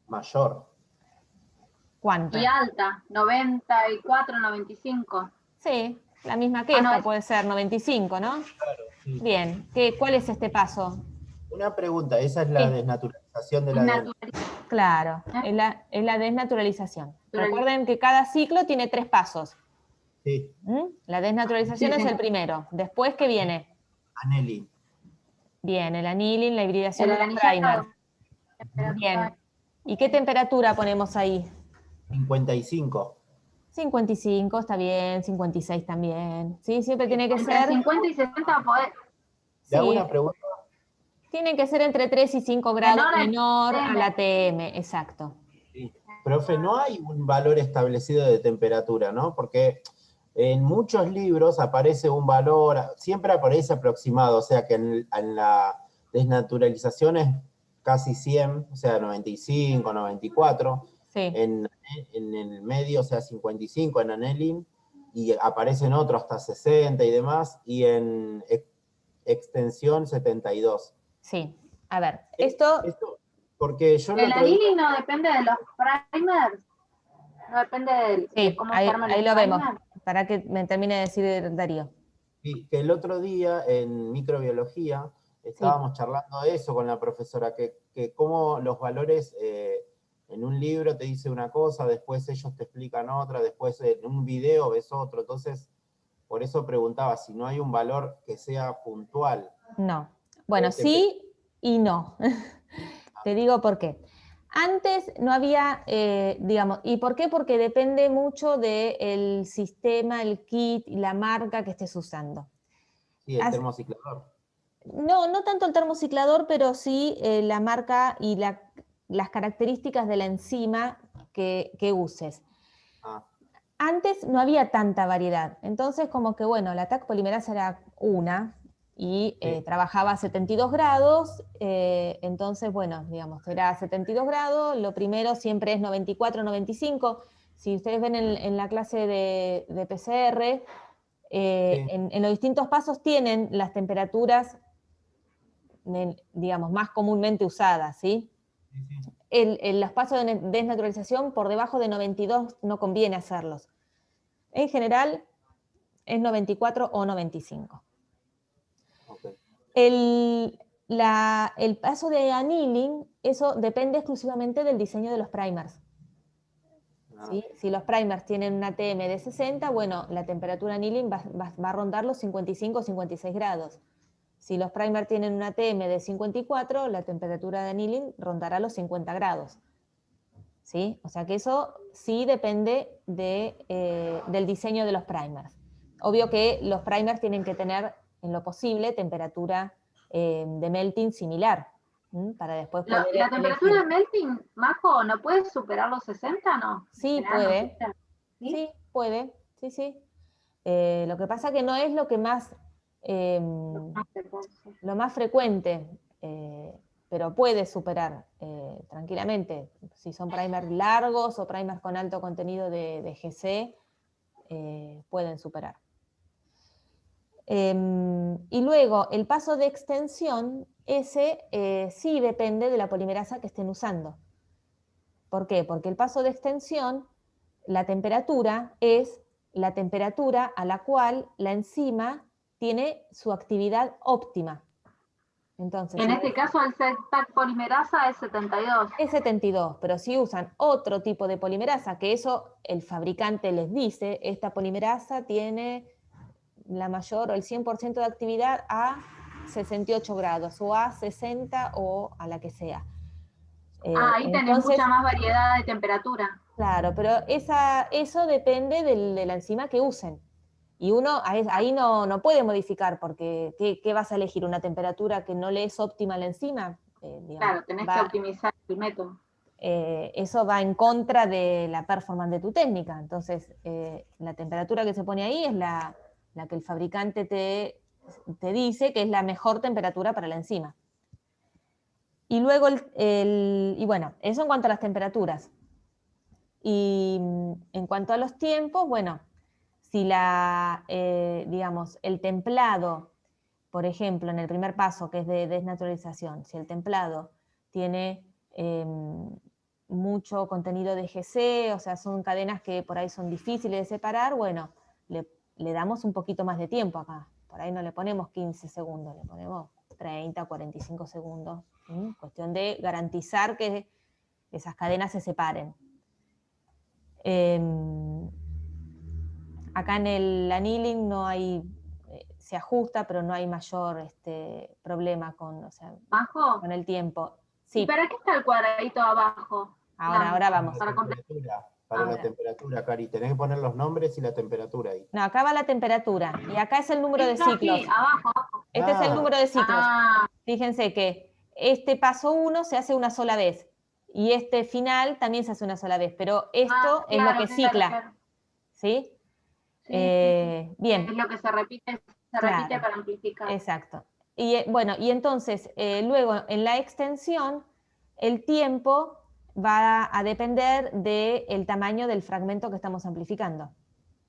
Mayor. ¿Cuánto? Y alta, 94, 95. Sí, la misma que esta, no, puede ser 95, ¿no? Claro, sí. Bien, ¿cuál es este paso? Una pregunta, esa es la desnaturalización del ADN. Claro, es la desnaturalización. Recuerden que cada ciclo tiene 3 pasos. Sí. La desnaturalización es el primero. Después, ¿qué viene? Annealing. Bien, el annealing, la hibridación de los primers. Bien. ¿Y qué temperatura ponemos ahí? 55. 55 está bien, 56 también. Sí, siempre tiene que Entre ser... 50 y 60 podés... Le hago Sí, una pregunta. tienen que ser entre 3 y 5 grados menor a la TM. TM, exacto. Sí. Profe, no hay un valor establecido de temperatura, ¿no? Porque en muchos libros aparece un valor, siempre aparece aproximado, o sea que en la desnaturalización es casi 100, o sea, 95, 94. Sí. En el medio, o sea, 55 en Annealing, y aparecen otros hasta 60 y demás, y en extensión 72. Sí, a ver, esto... Porque yo El annealing no depende de los primers, no depende de cómo se arman ahí los lo vemos, primers. para que me termine de decir Darío. Sí, que el otro día en microbiología estábamos charlando de eso con la profesora, que cómo los valores en un libro te dice una cosa, después ellos te explican otra, después en un video ves otro, entonces por eso preguntaba si no hay un valor que sea puntual. No, bueno, sí y no. Te digo por qué. Antes no había, digamos, ¿y por qué? Porque depende mucho del sistema, el kit y la marca que estés usando. Sí, el termociclador. No, no tanto el termociclador, pero sí la marca y las características de la enzima que uses. Antes no había tanta variedad, entonces como que bueno, la TAC polimerasa era una y trabajaba a 72 grados, entonces bueno, digamos, era 72 grados, lo primero siempre es 94, 95, si ustedes ven en la clase de PCR, en los distintos pasos tienen las temperaturas, digamos, más comúnmente usadas, ¿sí? Los pasos de desnaturalización por debajo de 92 no conviene hacerlos. En general es 94 o 95. Okay. El paso de annealing, eso depende exclusivamente del diseño de los primers. ¿Sí? Si los primers tienen una TM de 60, bueno, la temperatura annealing va a rondar los 55 o 56 grados. Si los primers tienen una TM de 54, la temperatura de annealing rondará los 50 grados. ¿Sí? O sea que eso sí depende del diseño de los primers. Obvio que los primers tienen que tener, en lo posible, temperatura de melting similar, para después poder ¿La temperatura de melting, Majo, no puede superar los 60, no? Sí, puede. ¿Sí? Puede, sí, sí. Lo que pasa que no es lo que más... lo más frecuente, pero puede superar tranquilamente. Si son primers largos o primers con alto contenido de GC, pueden superar. Y luego, el paso de extensión, ese sí depende de la polimerasa que estén usando. ¿Por qué? Porque el paso de extensión, la temperatura es la temperatura a la cual la enzima tiene su actividad óptima. Entonces, en este caso el TAC polimerasa es 72. Es 72, pero si usan otro tipo de polimerasa, que eso el fabricante les dice, esta polimerasa tiene la mayor o el 100% de actividad a 68 grados, o a 60 o a la que sea. Ahí tenés mucha más variedad de temperatura. Claro, pero eso depende de la enzima que usen. Y uno ahí no puede modificar, porque ¿qué vas a elegir? ¿Una temperatura que no le es óptima a la enzima? Digamos, claro, tenés que optimizar el método. Eso va en contra de la performance de tu técnica. Entonces, la temperatura que se pone ahí es la que el fabricante te dice que es la mejor temperatura para la enzima. Y luego, y bueno, eso en cuanto a las temperaturas. Y en cuanto a los tiempos, bueno, si digamos, el templado, por ejemplo, en el primer paso, que es de desnaturalización, si el templado tiene mucho contenido de GC, o sea, son cadenas que por ahí son difíciles de separar, bueno, le damos un poquito más de tiempo acá. Por ahí no le ponemos 15 segundos, le ponemos 30, 45 segundos. Cuestión de garantizar que esas cadenas se separen. Acá en el annealing no hay, se ajusta, pero no hay mayor problema con el tiempo. Sí. ¿Y para qué está el cuadradito abajo? Ahora vamos. Para temperatura. Para la temperatura, Cari, tenés que poner los nombres y la temperatura ahí. No, acá va la temperatura, y acá es el número de ciclos. Aquí, abajo. Este es el número de ciclos. Ah. Fíjense que este paso 1 se hace una sola vez, y este final también se hace una sola vez, pero esto es lo que cicla. Claro. ¿Sí? Sí, bien. Es lo que se repite para amplificar. Exacto. Y bueno, y entonces, luego en la extensión, el tiempo va a depender del tamaño del fragmento que estamos amplificando.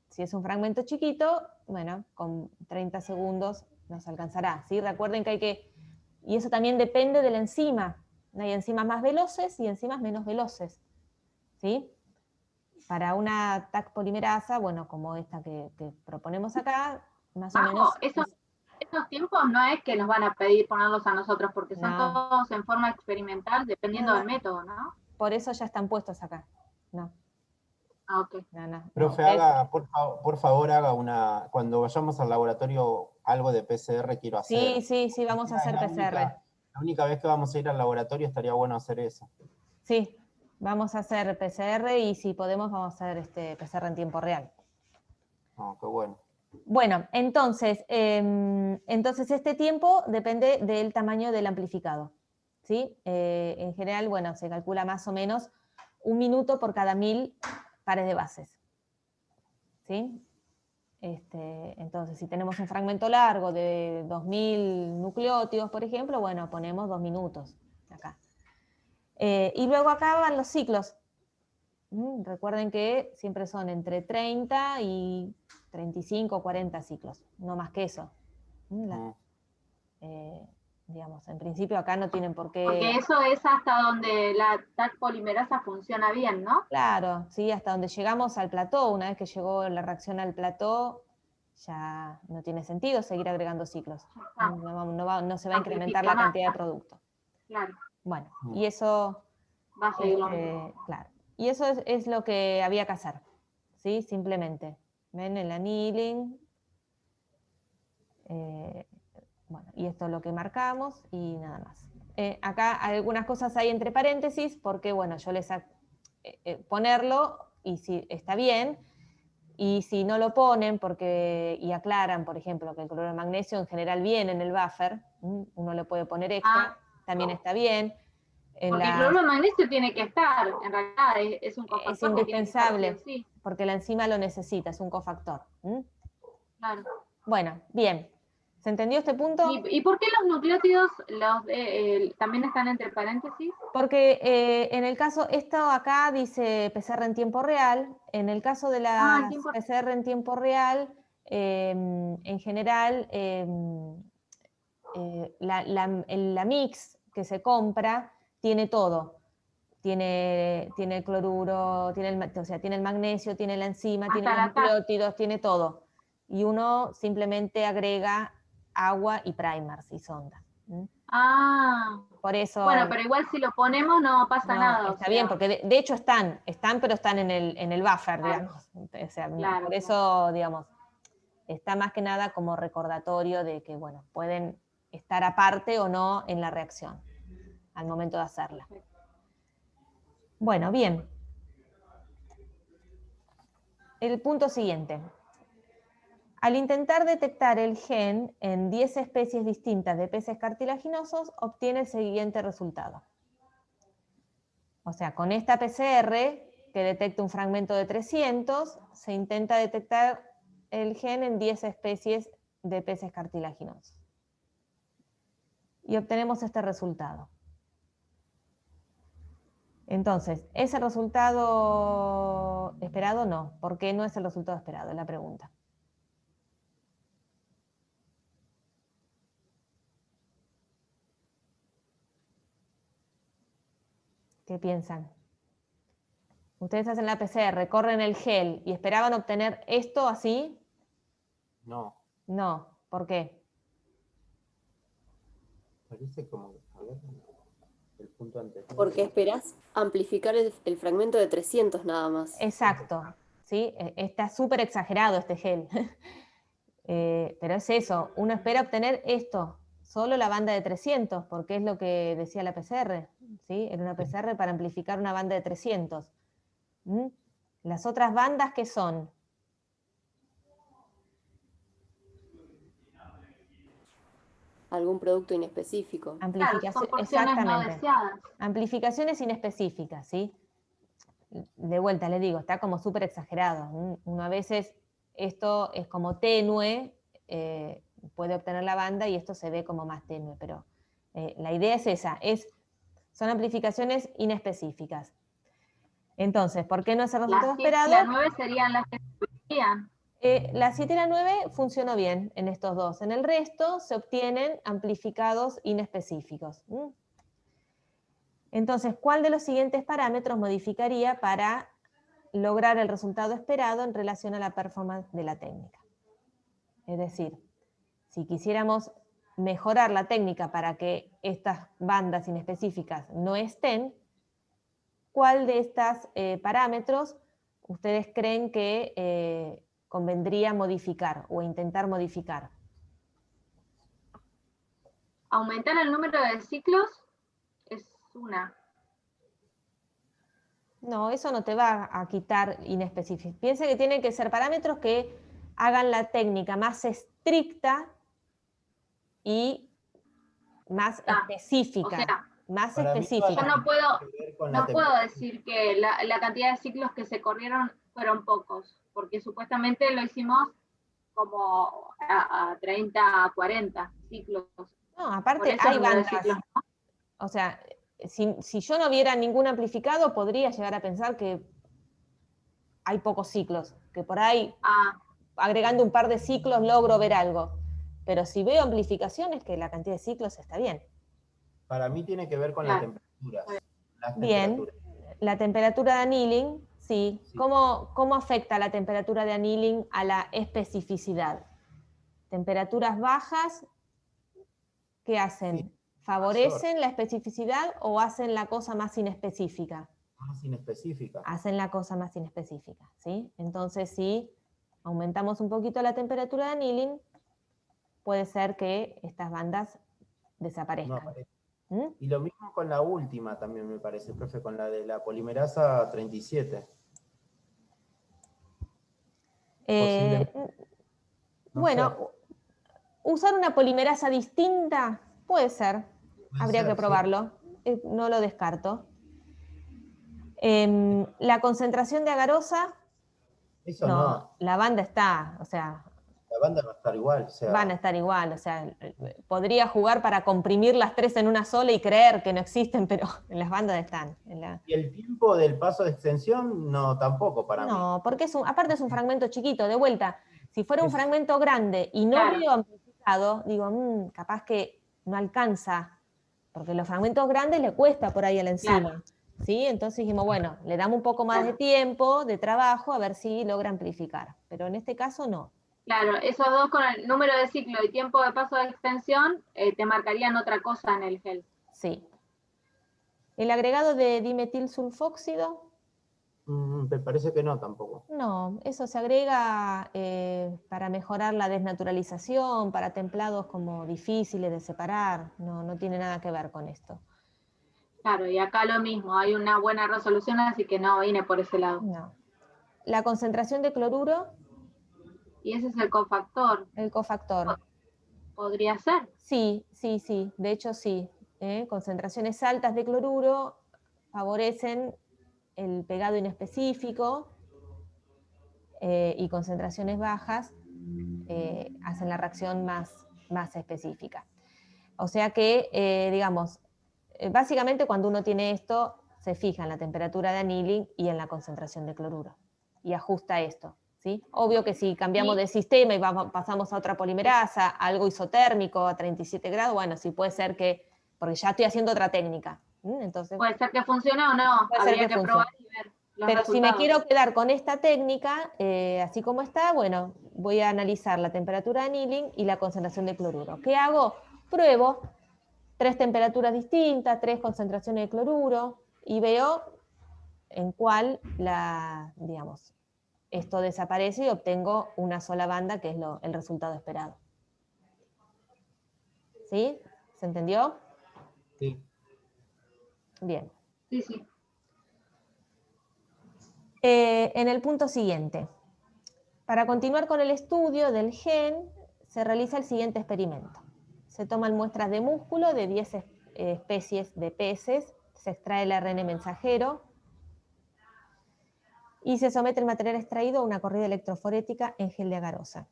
Si es un fragmento chiquito, bueno, con 30 segundos nos alcanzará, ¿sí? Recuerden que hay que... Y eso también depende de la enzima. Hay enzimas más veloces y enzimas menos veloces, ¿sí? Para una TAC polimerasa, bueno, como esta que proponemos acá, más o menos... Esos tiempos no es que nos van a pedir ponerlos a nosotros, porque son todos en forma experimental, dependiendo del método, ¿no? Por eso ya están puestos acá. No. Ah, ok. Profe, por favor, haga una... Cuando vayamos al laboratorio, algo de PCR quiero hacer. Sí, vamos a hacer PCR. La única vez que vamos a ir al laboratorio estaría bueno hacer eso. Sí, vamos a hacer PCR y si podemos vamos a hacer PCR en tiempo real. Oh, qué bueno. Bueno, entonces este tiempo depende del tamaño del amplificado, ¿sí? En general, bueno, se calcula más o menos 1 minuto por cada 1000 pares de bases, ¿sí? Entonces, si tenemos un fragmento largo de 2000 nucleótidos, por ejemplo, bueno, ponemos 2 minutos acá. Y luego acá van los ciclos. Recuerden que siempre son entre 30 y 35 o 40 ciclos, no más que eso. Digamos, en principio acá no tienen por qué... Porque eso es hasta donde la TAC polimerasa funciona bien, ¿no? Claro, sí, hasta donde llegamos al plató. Una vez que llegó la reacción al plató, ya no tiene sentido seguir agregando ciclos. No se va a incrementar la cantidad de producto. Claro. Bueno, y eso... Va a seguir lo mismo. Claro. Y eso es lo que había que hacer, ¿sí? Simplemente. ¿Ven? El annealing. Bueno, y esto es lo que marcamos y nada más. Acá algunas cosas hay entre paréntesis porque, bueno, yo les ponerlo y si está bien, y si no lo ponen y aclaran, por ejemplo, que el cloruro de magnesio en general viene en el buffer, uno le puede poner extra, también está bien. Porque el cloruro de magnesio tiene que estar, en realidad es un cofactor. Es indispensable, que tiene que estar, sí. porque la enzima lo necesita, es un cofactor. Claro. Bueno, bien. ¿Se entendió este punto? ¿Y por qué los nucleótidos también están entre paréntesis? Porque en el caso, esto acá dice PCR en tiempo real, en el caso de la PCR en tiempo real, en general, la mix que se compra tiene todo. Tiene el cloruro, tiene el magnesio, tiene la enzima, tiene los nucleótidos, tiene todo. Y uno simplemente agrega agua y primers y sondas. Por eso... Bueno, pero igual si lo ponemos no pasa nada. Está bien, porque de hecho están, pero están en el buffer, digamos. O sea, por eso, digamos, está más que nada como recordatorio de que, bueno, pueden estar aparte o no en la reacción al momento de hacerla. Bueno, bien. El punto siguiente. Al intentar detectar el gen en 10 especies distintas de peces cartilaginosos, obtiene el siguiente resultado. O sea, con esta PCR, que detecta un fragmento de 300, se intenta detectar el gen en 10 especies de peces cartilaginosos. Y obtenemos este resultado. Entonces, ¿es el resultado esperado? No. ¿Por qué no es el resultado esperado? Es la pregunta. ¿Qué piensan? Ustedes hacen la PCR, corren el gel y esperaban obtener esto así. No. No. ¿Por qué? Parece como... A ver, el punto anterior. Porque esperás amplificar el fragmento de 300 nada más. Exacto. ¿Sí? Está súper exagerado este gel. Pero es eso. Uno espera obtener esto. Solo la banda de 300, porque es lo que decía la PCR. ¿Sí? Era una PCR para amplificar una banda de 300. Las otras bandas, ¿qué son? Algún producto inespecífico. Amplificación, son porciones no exactamente. deseadas. Amplificaciones inespecíficas, ¿sí? De vuelta, le digo, está como súper exagerado. Uno a veces, esto es como tenue, puede obtener la banda y esto se ve como más tenue, pero la idea es esa, son amplificaciones inespecíficas. Entonces, ¿por qué no es el resultado esperado? La 9 serían las que se verían. La 7 y la 9 funcionó bien en estos dos. En el resto se obtienen amplificados inespecíficos. Entonces, ¿cuál de los siguientes parámetros modificaría para lograr el resultado esperado en relación a la performance de la técnica? Es decir, si quisiéramos mejorar la técnica para que estas bandas inespecíficas no estén, ¿cuál de estos parámetros ustedes creen que convendría modificar o intentar modificar? Aumentar el número de ciclos es una. No, eso no te va a quitar inespecíficos. Piensa que tienen que ser parámetros que hagan la técnica más estricta y más específica. O sea, más para mí específica. Yo no puedo decir que la cantidad de ciclos que se corrieron fueron pocos, porque supuestamente lo hicimos como a 30, a 40 ciclos. No, aparte hay bandas. Ciclos, ¿no? O sea, si yo no viera ningún amplificado, podría llegar a pensar que hay pocos ciclos, que por ahí, agregando un par de ciclos, logro ver algo. Pero si veo amplificaciones, que la cantidad de ciclos está bien. Para mí tiene que ver con la temperatura. Bien, la temperatura de annealing, sí. ¿Cómo afecta la temperatura de annealing a la especificidad? Temperaturas bajas, ¿qué hacen? Sí. ¿Favorecen la especificidad o hacen la cosa más inespecífica? Más inespecífica. Hacen la cosa más inespecífica, ¿sí? Entonces, si aumentamos un poquito la temperatura de annealing, puede ser que estas bandas desaparezcan. No, y lo mismo con la última también me parece, profe, con la de la polimerasa 37. Bueno, usar una polimerasa distinta puede ser, habría que probarlo, sí. No lo descarto. La concentración de agarosa, eso no. La banda está, o sea... La banda va a estar igual. O sea, van a estar igual, o sea, podría jugar para comprimir las tres en una sola y creer que no existen, pero en las bandas están. Y el tiempo del paso de extensión, no, tampoco para mí. No, porque aparte es un fragmento chiquito, de vuelta. Si fuera un fragmento grande y no veo amplificado, digo, capaz que no alcanza, porque los fragmentos grandes le cuesta por ahí a la enzima. ¿Sí? Entonces dijimos, bueno, le damos un poco más de tiempo, de trabajo, a ver si logra amplificar. Pero en este caso no. Claro, esos dos con el número de ciclo y tiempo de paso de extensión te marcarían otra cosa en el gel. Sí. ¿El agregado de dimetilsulfóxido? Me parece que no tampoco. No, eso se agrega para mejorar la desnaturalización, para templados como difíciles de separar. No tiene nada que ver con esto. Claro, y acá lo mismo, hay una buena resolución, así que no vine por ese lado. No. La concentración de cloruro. Y ese es el cofactor. El cofactor. ¿Podría ser? Sí. De hecho, sí. Concentraciones altas de cloruro favorecen el pegado inespecífico y concentraciones bajas hacen la reacción más específica. O sea que, digamos, básicamente cuando uno tiene esto, se fija en la temperatura de annealing y en la concentración de cloruro y ajusta esto. ¿Sí? Obvio que si cambiamos de sistema y pasamos a otra polimerasa, algo isotérmico a 37 grados, bueno, sí puede ser que, porque ya estoy haciendo otra técnica. Entonces, puede ser que funcione o no, habría que probar y ver los Pero resultados. Si me quiero quedar con esta técnica, así como está, bueno, voy a analizar la temperatura de annealing y la concentración de cloruro. ¿Qué hago? Pruebo 3 temperaturas distintas, 3 concentraciones de cloruro y veo en cuál digamos, esto desaparece y obtengo una sola banda, que es el resultado esperado. ¿Sí? ¿Se entendió? Sí. Bien. Sí. En el punto siguiente, para continuar con el estudio del gen, se realiza el siguiente experimento. Se toman muestras de músculo de 10 especies de peces, se extrae el ARN mensajero y se somete el material extraído a una corrida electroforética en gel de agarosa.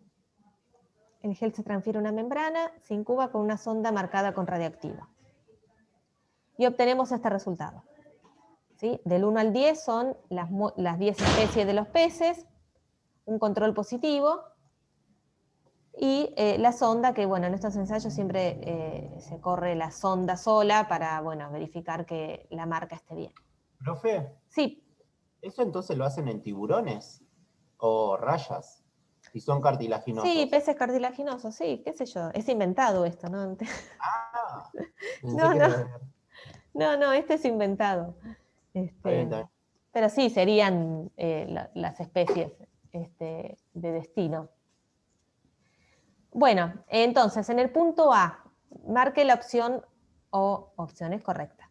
El gel se transfiere a una membrana, se incuba con una sonda marcada con radioactivo. Y obtenemos este resultado. ¿Sí? Del 1 al 10 son las 10 especies de los peces, un control positivo, y la sonda, que bueno, en estos ensayos siempre se corre la sonda sola para, bueno, verificar que la marca esté bien. ¿Profe? Sí. ¿Eso entonces lo hacen en tiburones o rayas? Y son cartilaginosos. Sí, peces cartilaginosos, sí, qué sé yo. Es inventado esto, ¿no? Ah, No, este es inventado. Está bien, está bien. Pero sí, serían las especies de destino. Bueno, entonces, en el punto A, marque la opción o opciones correctas.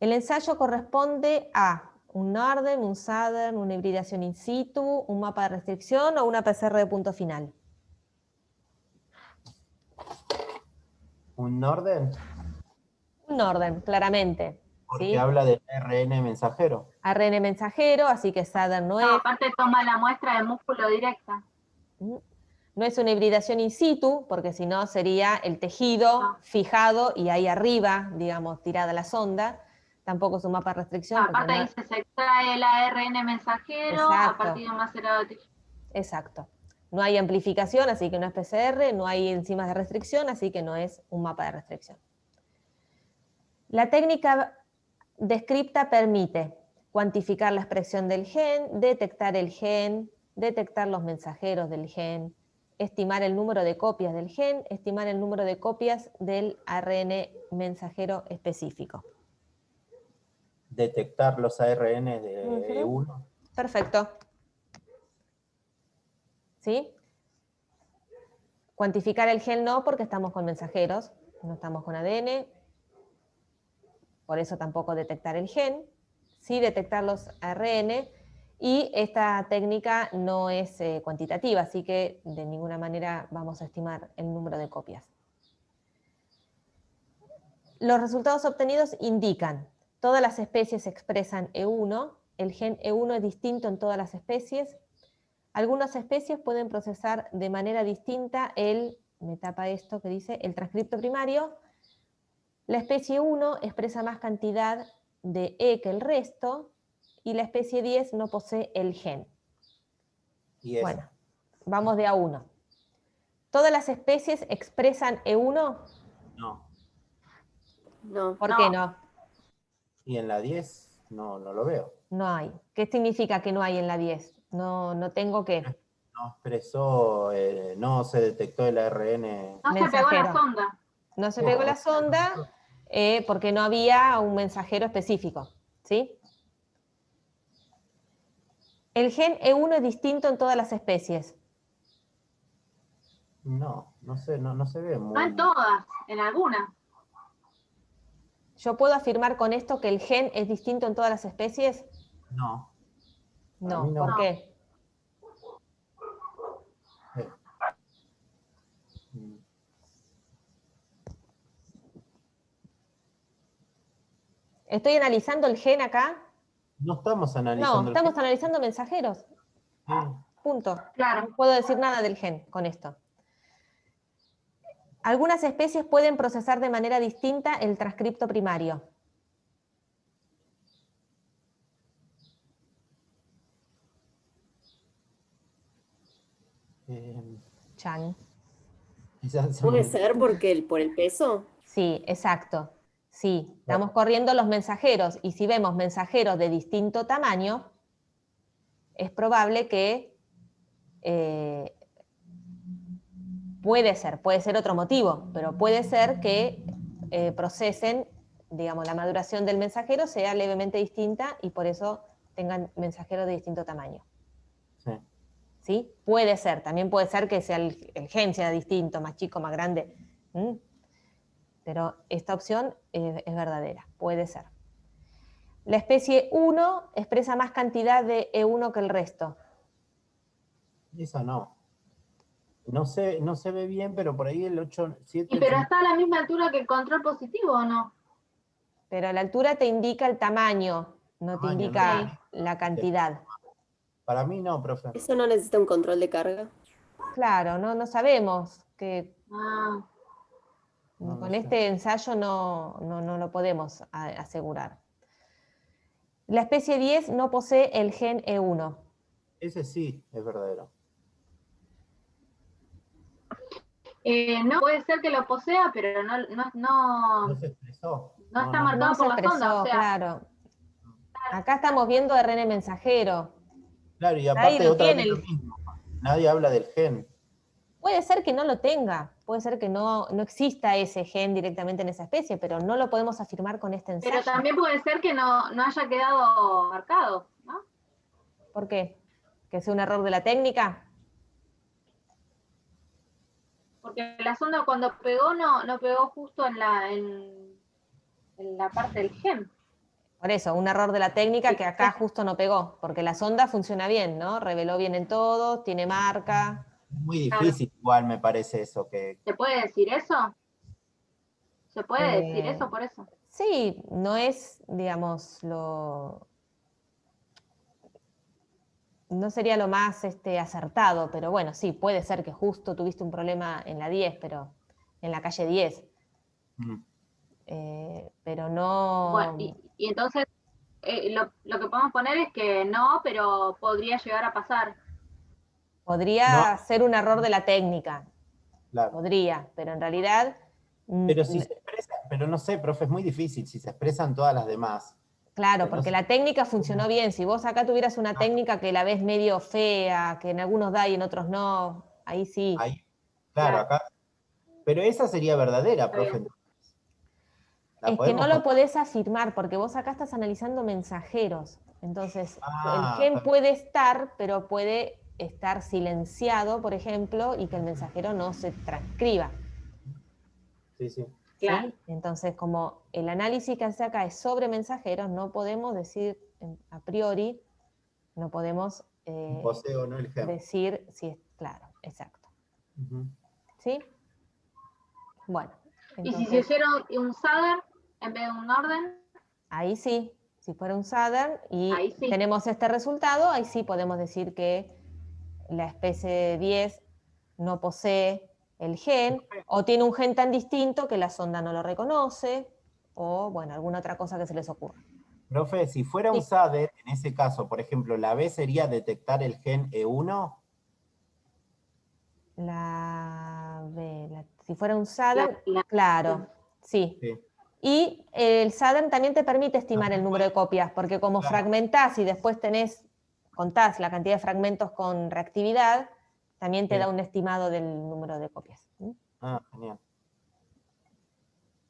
El ensayo corresponde a un NORDEN, un SADERN, una hibridación in situ, un mapa de restricción o una PCR de punto final. ¿Un NORDEN? Un NORDEN, claramente. Porque ¿sí? habla del ARN mensajero. ARN mensajero, así que SADERN no es. Aparte toma la muestra de músculo directa. No es una hibridación in situ, porque si no sería el tejido fijado y ahí arriba, digamos, tirada la sonda. Tampoco es un mapa de restricción. Aparte dice, se extrae el ARN mensajero a partir de un macerado de tejido. Exacto. No hay amplificación, así que no es PCR, no hay enzimas de restricción, así que no es un mapa de restricción. La técnica descripta permite cuantificar la expresión del gen, detectar el gen, detectar los mensajeros del gen, estimar el número de copias del gen, estimar el número de copias del ARN mensajero específico. Detectar los ARN de E1. Perfecto. ¿Sí? Cuantificar el gen no, porque estamos con mensajeros, no estamos con ADN, por eso tampoco detectar el gen, sí detectar los ARN, y esta técnica no es cuantitativa, así que de ninguna manera vamos a estimar el número de copias. Los resultados obtenidos indican: todas las especies expresan E1, el gen E1 es distinto en todas las especies, algunas especies pueden procesar de manera distinta me tapa esto que dice, el transcripto primario, la especie 1 expresa más cantidad de E que el resto, y la especie 10 no posee el gen. Bueno, vamos de A1. ¿Todas las especies expresan E1? No. No. ¿Por qué no? Y en la 10 no lo veo. No hay. ¿Qué significa que no hay en la 10? No tengo que... No expresó, no se detectó el ARN. No se pegó la sonda. No se pegó la sonda porque no había un mensajero específico, ¿sí? ¿El gen E1 es distinto en todas las especies? No sé, no se ve muy... No en todas, en algunas. ¿Yo puedo afirmar con esto que el gen es distinto en todas las especies? No. No, ¿por qué? ¿Estoy analizando el gen acá? No estamos analizando el gen. No, estamos analizando mensajeros. Punto. Claro. No puedo decir nada del gen con esto. Algunas especies pueden procesar de manera distinta el transcripto primario. Chan. ¿Puede ser por el peso? Sí, exacto. Sí, estamos corriendo los mensajeros, y si vemos mensajeros de distinto tamaño, es probable que puede ser otro motivo, pero puede ser que procesen, digamos, la maduración del mensajero sea levemente distinta y por eso tengan mensajeros de distinto tamaño. Sí. ¿Sí? Puede ser, también puede ser que sea el gen sea distinto, más chico, más grande. Pero esta opción es verdadera, puede ser. La especie 1 expresa más cantidad de E1 que el resto. Esa no. No se ve bien, pero por ahí el 8, 7... Pero está a la misma altura que el control positivo, ¿o no? Pero la altura te indica el tamaño, no te indica la cantidad. Para mí no, profe. ¿Eso no necesita un control de carga? Claro, no sabemos que No con sé. este ensayo no lo podemos asegurar. La especie 10 no posee el gen E1. Ese sí es verdadero. No, puede ser que lo posea, pero No se expresó. no está marcado por la sonda, o sea. Claro. Acá estamos viendo ARN mensajero. Claro, y Ahí aparte lo otra tiene vez lo mismo. Nadie habla del gen. Puede ser que no lo tenga, puede ser que no exista ese gen directamente en esa especie, pero no lo podemos afirmar con este ensayo. Pero también puede ser que no haya quedado marcado, ¿no? ¿Por qué? ¿Que sea un error de la técnica? Porque la sonda cuando pegó no pegó justo en la parte del gen. Por eso, un error de la técnica que acá justo no pegó, porque la sonda funciona bien, ¿no? Reveló bien en todo, tiene marca. Es muy difícil igual me parece eso. ¿Se puede decir eso? ¿Se puede decir eso por eso? Sí, no es, digamos, no sería lo más acertado, pero bueno, sí, puede ser que justo tuviste un problema en la 10, pero en la calle 10. Pero no... Bueno, y entonces lo que podemos poner es que no, pero podría llegar a pasar. Podría ser un error de la técnica. Claro. Podría, pero en realidad... Pero si se expresa, pero no sé, profe, es muy difícil si se expresan todas las demás. Claro, porque la técnica funcionó bien. Si vos acá tuvieras una técnica que la ves medio fea, que en algunos da y en otros no, ahí sí. Ahí, claro, acá. Pero esa sería verdadera, profe. Es que no lo podés afirmar, porque vos acá estás analizando mensajeros. Entonces, el gen puede estar, pero puede estar silenciado, por ejemplo, y que el mensajero no se transcriba. Sí, sí. Claro. ¿Sí? Entonces, como el análisis que hace acá es sobre mensajeros, no podemos decir a priori, no podemos Poseo, no el gen. decir si es claro, exacto. ¿Sí? Bueno. Entonces, ¿y si se hiciera un Southern en vez de un Northern? Ahí sí, si fuera un Southern y sí tenemos este resultado, ahí sí podemos decir que la especie 10 no posee el gen, o tiene un gen tan distinto que la sonda no lo reconoce, o bueno, alguna otra cosa que se les ocurra. Profe, si fuera un Southern, en ese caso, por ejemplo, ¿la B sería detectar el gen E1? La B, si fuera un Southern, claro, sí. Y el Southern también te permite estimar el número de copias, porque como fragmentás y después contás la cantidad de fragmentos con reactividad, también te da un estimado del número de copias. Genial.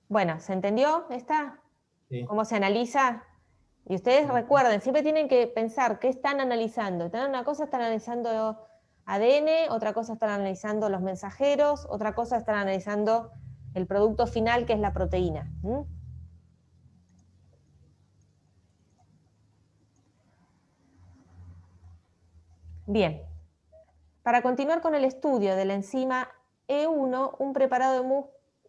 Bueno, ¿se entendió esta? Sí. ¿Cómo se analiza? Y ustedes recuerden, siempre tienen que pensar qué están analizando. Una cosa están analizando ADN, otra cosa están analizando los mensajeros, otra cosa están analizando el producto final, que es la proteína. Bien. Para continuar con el estudio de la enzima E1,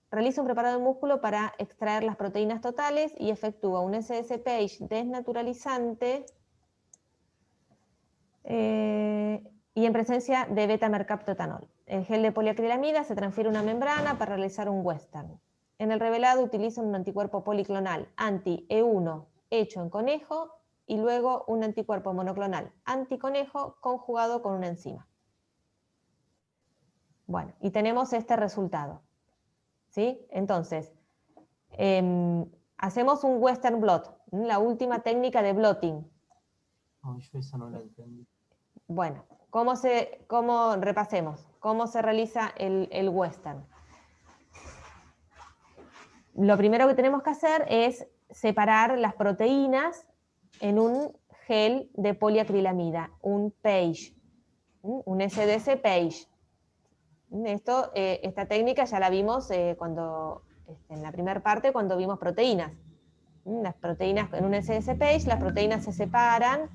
realiza un preparado de músculo para extraer las proteínas totales y efectúa un SDS-Page desnaturalizante y en presencia de beta-mercaptoetanol. El gel de poliacrilamida se transfiere a una membrana para realizar un western. En el revelado utilizan un anticuerpo policlonal anti-E1 hecho en conejo y luego un anticuerpo monoclonal anticonejo conjugado con una enzima. Bueno, y tenemos este resultado. ¿Sí? Entonces, hacemos un western blot, la última técnica de blotting. Yo esa no la entendí. Bueno, repasemos, ¿cómo se realiza el western? Lo primero que tenemos que hacer es separar las proteínas en un gel de poliacrilamida, un PAGE, un SDS-Page. Esta técnica ya la vimos en la primera parte cuando vimos proteínas. Las proteínas, en un SS page, las proteínas se separan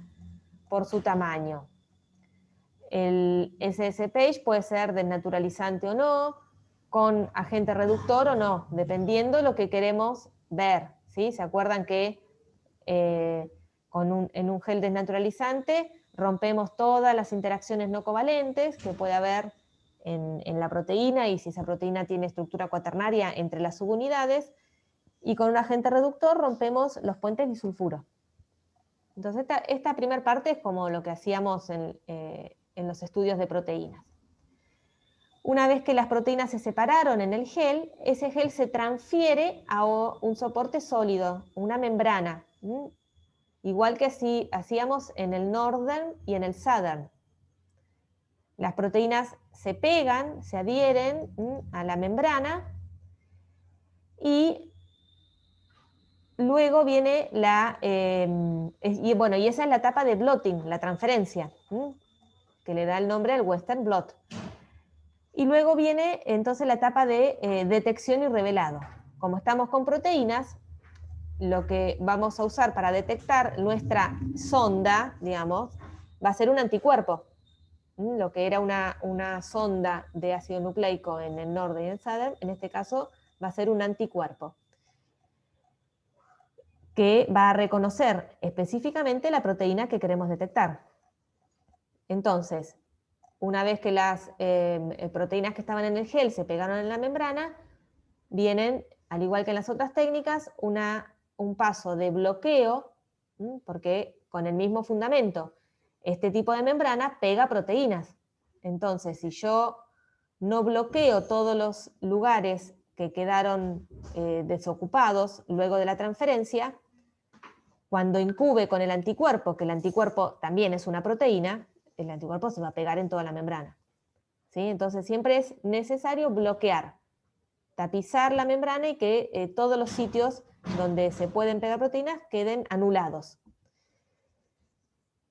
por su tamaño. El SS page puede ser desnaturalizante o no, con agente reductor o no, dependiendo de lo que queremos ver, ¿sí? ¿Se acuerdan que en un gel desnaturalizante rompemos todas las interacciones no covalentes que puede haber en la proteína, y si esa proteína tiene estructura cuaternaria entre las subunidades, y con un agente reductor rompemos los puentes disulfuro. Entonces esta primera parte es como lo que hacíamos en los estudios de proteínas. Una vez que las proteínas se separaron en el gel, ese gel se transfiere a un soporte sólido, una membrana, igual que así hacíamos en el Northern y en el Southern. Las proteínas se pegan, se adhieren a la membrana, y luego viene y esa es la etapa de blotting, la transferencia, que le da el nombre al Western blot. Y luego viene entonces la etapa de detección y revelado. Como estamos con proteínas, lo que vamos a usar para detectar nuestra sonda, digamos, va a ser un anticuerpo. Lo que era una sonda de ácido nucleico en el Northern y en el Southern, en este caso va a ser un anticuerpo, que va a reconocer específicamente la proteína que queremos detectar. Entonces, una vez que las proteínas que estaban en el gel se pegaron en la membrana, vienen, al igual que en las otras técnicas, un paso de bloqueo, porque con el mismo fundamento, este tipo de membrana pega proteínas. Entonces, si yo no bloqueo todos los lugares que quedaron desocupados luego de la transferencia, cuando incube con el anticuerpo, que el anticuerpo también es una proteína, el anticuerpo se va a pegar en toda la membrana, ¿sí? Entonces siempre es necesario bloquear, tapizar la membrana, y que todos los sitios donde se pueden pegar proteínas queden anulados.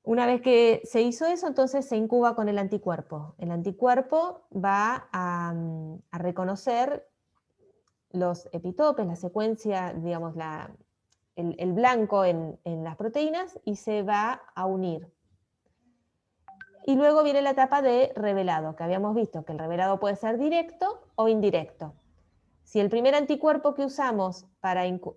Una vez que se hizo eso, entonces se incuba con el anticuerpo. El anticuerpo va a reconocer los epitopes, la secuencia, digamos, el blanco en las proteínas, y se va a unir. Y luego viene la etapa de revelado, que habíamos visto que el revelado puede ser directo o indirecto. Si el primer anticuerpo que usamos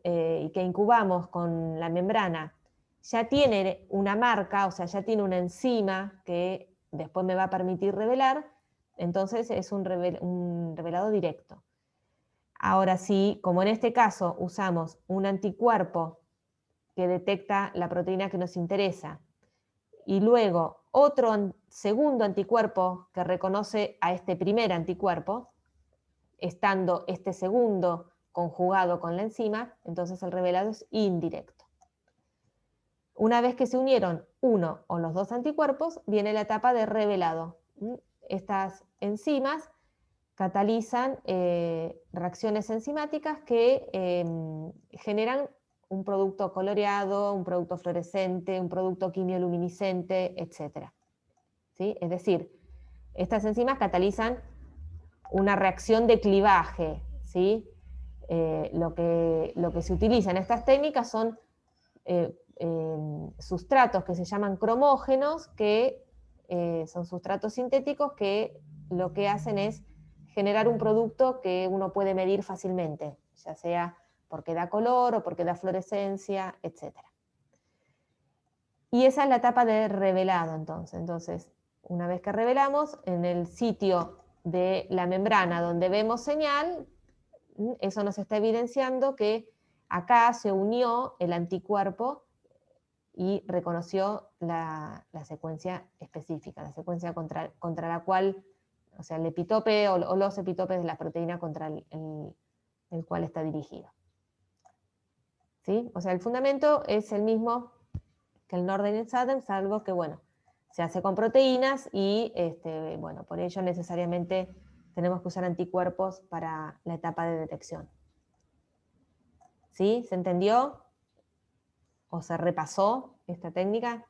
y que incubamos con la membrana ya tiene una marca, o sea, ya tiene una enzima que después me va a permitir revelar, entonces es un revelado directo. Ahora sí, como en este caso usamos un anticuerpo que detecta la proteína que nos interesa, y luego otro segundo anticuerpo que reconoce a este primer anticuerpo, estando este segundo conjugado con la enzima, entonces el revelado es indirecto. Una vez que se unieron uno o los dos anticuerpos, viene la etapa de revelado. Estas enzimas catalizan reacciones enzimáticas que generan un producto coloreado, un producto fluorescente, un producto quimioluminiscente, etc. ¿Sí? Es decir, estas enzimas catalizan una reacción de clivaje, ¿sí? Lo que se utiliza en estas técnicas son sustratos que se llaman cromógenos, que son sustratos sintéticos que lo que hacen es generar un producto que uno puede medir fácilmente, ya sea porque da color o porque da fluorescencia, etc. Y esa es la etapa de revelado, entonces. Entonces, una vez que revelamos, en el sitio de la membrana donde vemos señal, eso nos está evidenciando que acá se unió el anticuerpo y reconoció la secuencia específica, la secuencia contra la cual, o sea, el epitope o los epitopes de la proteína contra el cual está dirigido. ¿Sí? O sea, el fundamento es el mismo que el Northern y el Southern, salvo que, bueno, se hace con proteínas y, bueno, por ello necesariamente tenemos que usar anticuerpos para la etapa de detección. ¿Sí? ¿Se entendió? ¿O se repasó esta técnica?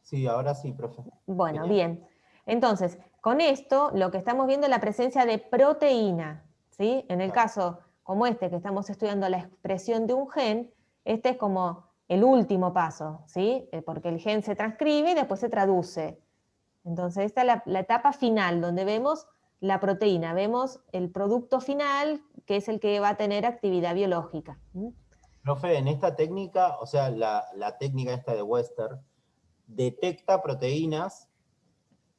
Sí, ahora sí, profe. Bueno, bien. Entonces, con esto lo que estamos viendo es la presencia de proteína. ¿sí? En el caso como este, que estamos estudiando la expresión de un gen, este es como el último paso, ¿sí? Porque el gen se transcribe y después se traduce. Entonces esta es la etapa final, donde vemos la proteína, vemos el producto final, que es el que va a tener actividad biológica. Profe, en esta técnica, o sea, la técnica esta de Western, detecta proteínas,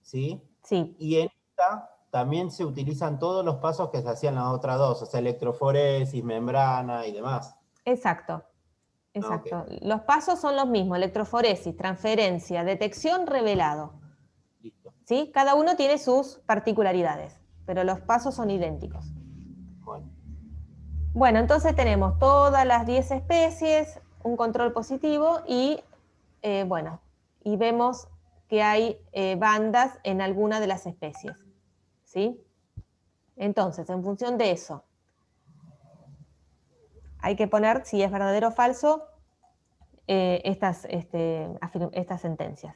¿sí? Sí. Y en esta también se utilizan todos los pasos que se hacían las otras dos, o sea, electroforesis, membrana y demás. Exacto. Exacto. Okay. Los pasos son los mismos: electroforesis, transferencia, detección, revelado. Listo. ¿Sí? Cada uno tiene sus particularidades, pero los pasos son idénticos. Bueno, entonces tenemos todas las 10 especies, un control positivo y, y vemos que hay bandas en alguna de las especies. ¿Sí? Entonces, en función de eso, hay que poner si es verdadero o falso estas sentencias.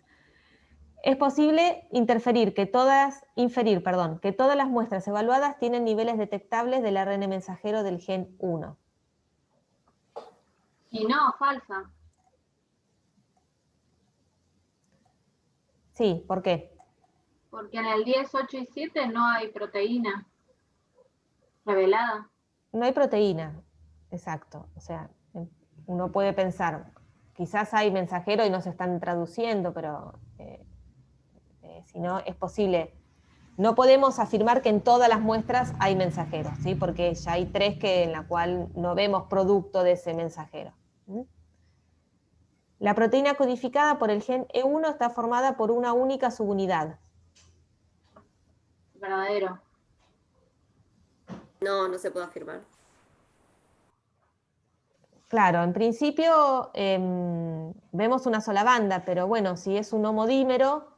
Es posible inferir que todas las muestras evaluadas tienen niveles detectables del ARN mensajero del gen 1. Y no, falsa. Sí, ¿por qué? Porque en el 10, 8 y 7 no hay proteína revelada. No hay proteína, exacto. O sea, uno puede pensar, quizás hay mensajero y no se están traduciendo, pero si no, es posible. No podemos afirmar que en todas las muestras hay mensajeros, ¿sí? Porque ya hay 3 en la cual no vemos producto de ese mensajero. La proteína codificada por el gen E1 está formada por una única subunidad. Verdadero. No, no se puede afirmar. Claro, en principio vemos una sola banda, pero bueno, si es un homodímero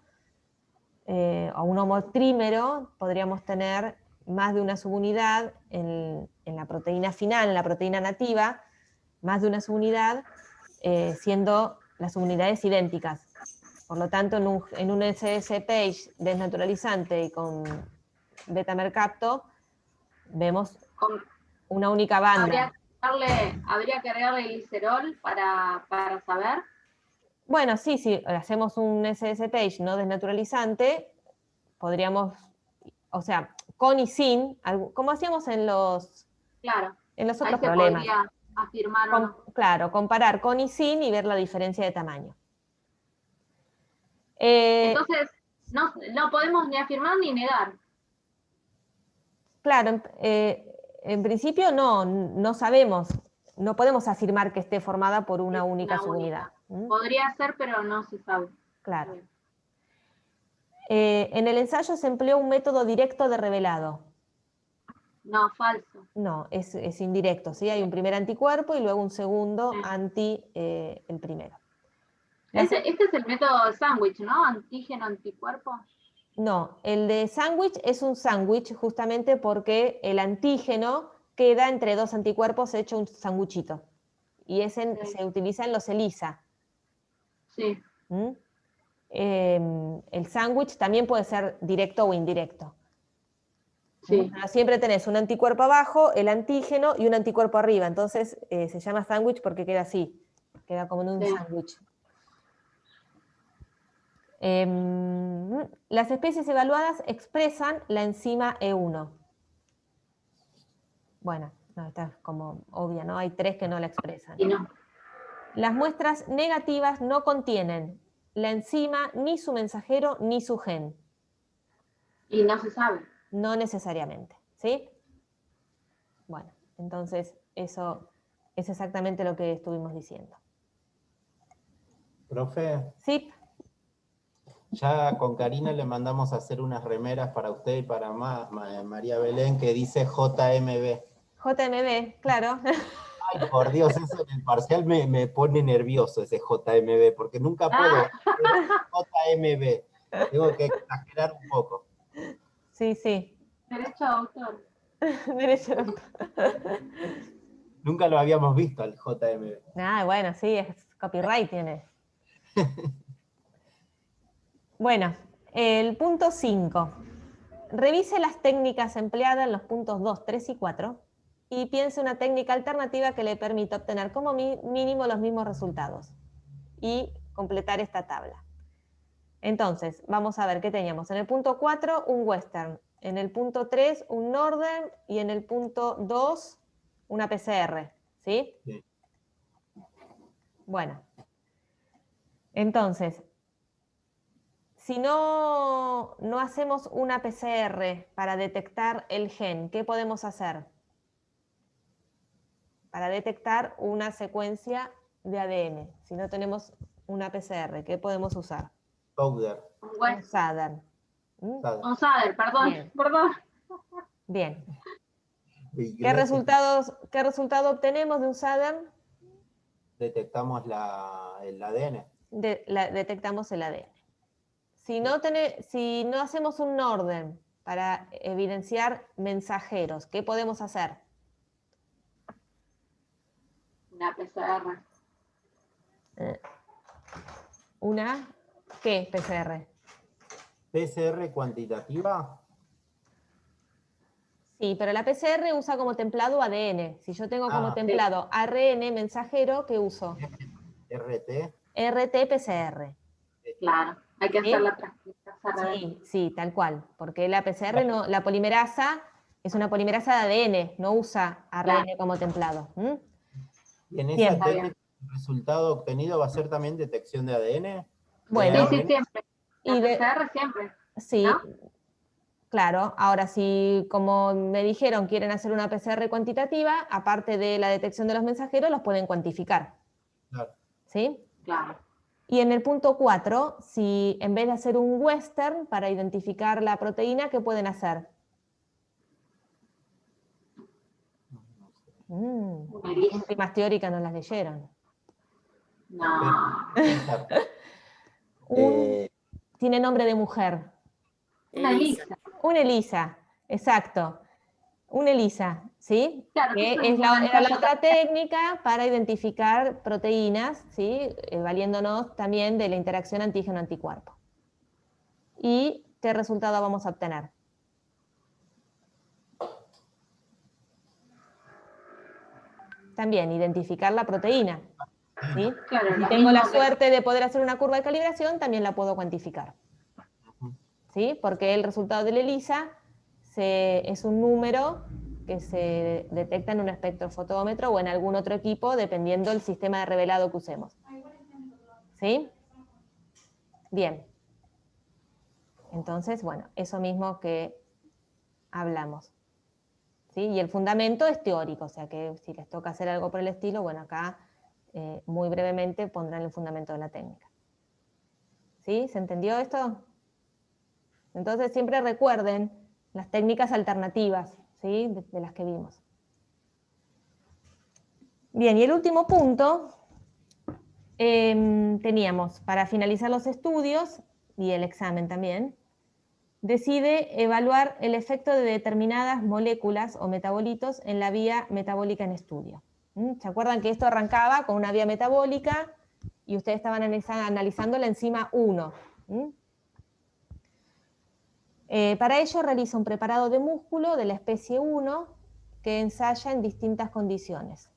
o un homotrímero, podríamos tener más de una subunidad en la proteína final, en la proteína nativa, más de una subunidad, siendo las subunidades idénticas. Por lo tanto, en un SS page desnaturalizante y con beta-mercapto, vemos una única banda. ¿Habría que agregarle glicerol para saber? Bueno, sí, si hacemos un SS page no desnaturalizante, podríamos, o sea, con y sin, como hacíamos en los, en los otros problemas. Ahí se podría afirmar o no. Claro, comparar con y sin y ver la diferencia de tamaño. Entonces, no podemos ni afirmar ni negar. Claro, en principio no sabemos, no podemos afirmar que esté formada por una única subunidad. Podría ser, pero no se sabe. Claro. En el ensayo se empleó un método directo de revelado. No, falso. No, es indirecto, ¿sí? Hay un primer anticuerpo y luego un segundo anti el primero. Este es el método de sándwich, ¿no? Antígeno, anticuerpo. No, el de sándwich es un sándwich justamente porque el antígeno queda entre 2 anticuerpos hecho un sándwichito. Y ese se utiliza en los ELISA. Sí. El sándwich también puede ser directo o indirecto. Sí. Pero siempre tenés un anticuerpo abajo, el antígeno y un anticuerpo arriba. Entonces se llama sándwich porque queda así. Queda como en un sándwich. Las especies evaluadas expresan la enzima E1. Bueno, no, esta es como obvia, ¿no? Hay 3 que no la expresan. Y no. Las muestras negativas no contienen la enzima, ni su mensajero, ni su gen. Y no se sabe. No necesariamente, ¿sí? Bueno, entonces eso es exactamente lo que estuvimos diciendo. Profe. Sí. Ya con Karina le mandamos a hacer unas remeras para usted y para María Belén que dice JMB. JMB, claro. Ay, por Dios, eso en el parcial me pone nervioso ese JMB, porque nunca puedo JMB. Tengo que exagerar un poco. Sí, sí. Derecho de autor. Derecho de autor. Nunca lo habíamos visto al JMB. Ah, bueno, sí, es copyright tiene. Bueno, el punto 5. revise las técnicas empleadas en los puntos 2, 3 y 4 y piense una técnica alternativa que le permita obtener como mínimo los mismos resultados y completar esta tabla. Entonces, vamos a ver qué teníamos. En el punto 4, un western. En el punto 3, un northern. Y en el punto 2, una PCR. ¿Sí? Sí. Bueno. Entonces, si no hacemos una PCR para detectar el gen, ¿qué podemos hacer? Para detectar una secuencia de ADN. Si no tenemos una PCR, ¿qué podemos usar? Powder. Un SADER. Un SADER, perdón. Bien. Perdón. Bien. Y ¿Qué resultado obtenemos de un SADER? detectamos el ADN. Detectamos el ADN. Si no hacemos un orden para evidenciar mensajeros, ¿qué podemos hacer? Una PCR. ¿Una? ¿Qué PCR? PCR cuantitativa. Sí, pero la PCR usa como templado ADN. Si yo tengo como templado ARN mensajero, ¿qué uso? RT. RT-PCR. Claro, hay que hacer la transcripción. Sí, tal cual. Porque la PCR, la polimerasa es una polimerasa de ADN, no usa ARN como templado. Y en esa técnica, el resultado obtenido va a ser también detección de ADN. Bueno, sí, siempre. La PCR siempre. Sí, ¿no? claro. Ahora, si como me dijeron quieren hacer una PCR cuantitativa, aparte de la detección de los mensajeros, los pueden cuantificar. Claro. ¿Sí? Claro. Y en el punto 4, si en vez de hacer un western para identificar la proteína, ¿qué pueden hacer? Últimas teóricas no las leyeron. No. Tiene nombre de mujer. Una ELISA. Una ELISA, exacto. Una ELISA, ¿sí? Claro, que era la otra técnica para identificar proteínas, ¿sí? Valiéndonos también de la interacción antígeno-anticuerpo. ¿Y qué resultado vamos a obtener? También identificar la proteína. ¿Sí? Claro, si tengo la suerte de poder hacer una curva de calibración, también la puedo cuantificar. ¿Sí? Porque el resultado de la ELISA es un número que se detecta en un espectrofotómetro o en algún otro equipo, dependiendo del sistema de revelado que usemos. ¿Sí? Bien. Entonces, bueno, eso mismo que hablamos. ¿Sí? Y el fundamento es teórico, o sea que si les toca hacer algo por el estilo, bueno, acá muy brevemente pondrán el fundamento de la técnica. ¿Sí? ¿Se entendió esto? Entonces siempre recuerden las técnicas alternativas, ¿sí? de las que vimos. Bien, y el último punto, teníamos para finalizar los estudios y el examen también, decide evaluar el efecto de determinadas moléculas o metabolitos en la vía metabólica en estudio. ¿Se acuerdan que esto arrancaba con una vía metabólica y ustedes estaban analizando la enzima 1? Para ello realiza un preparado de músculo de la especie 1 que ensaya en distintas condiciones.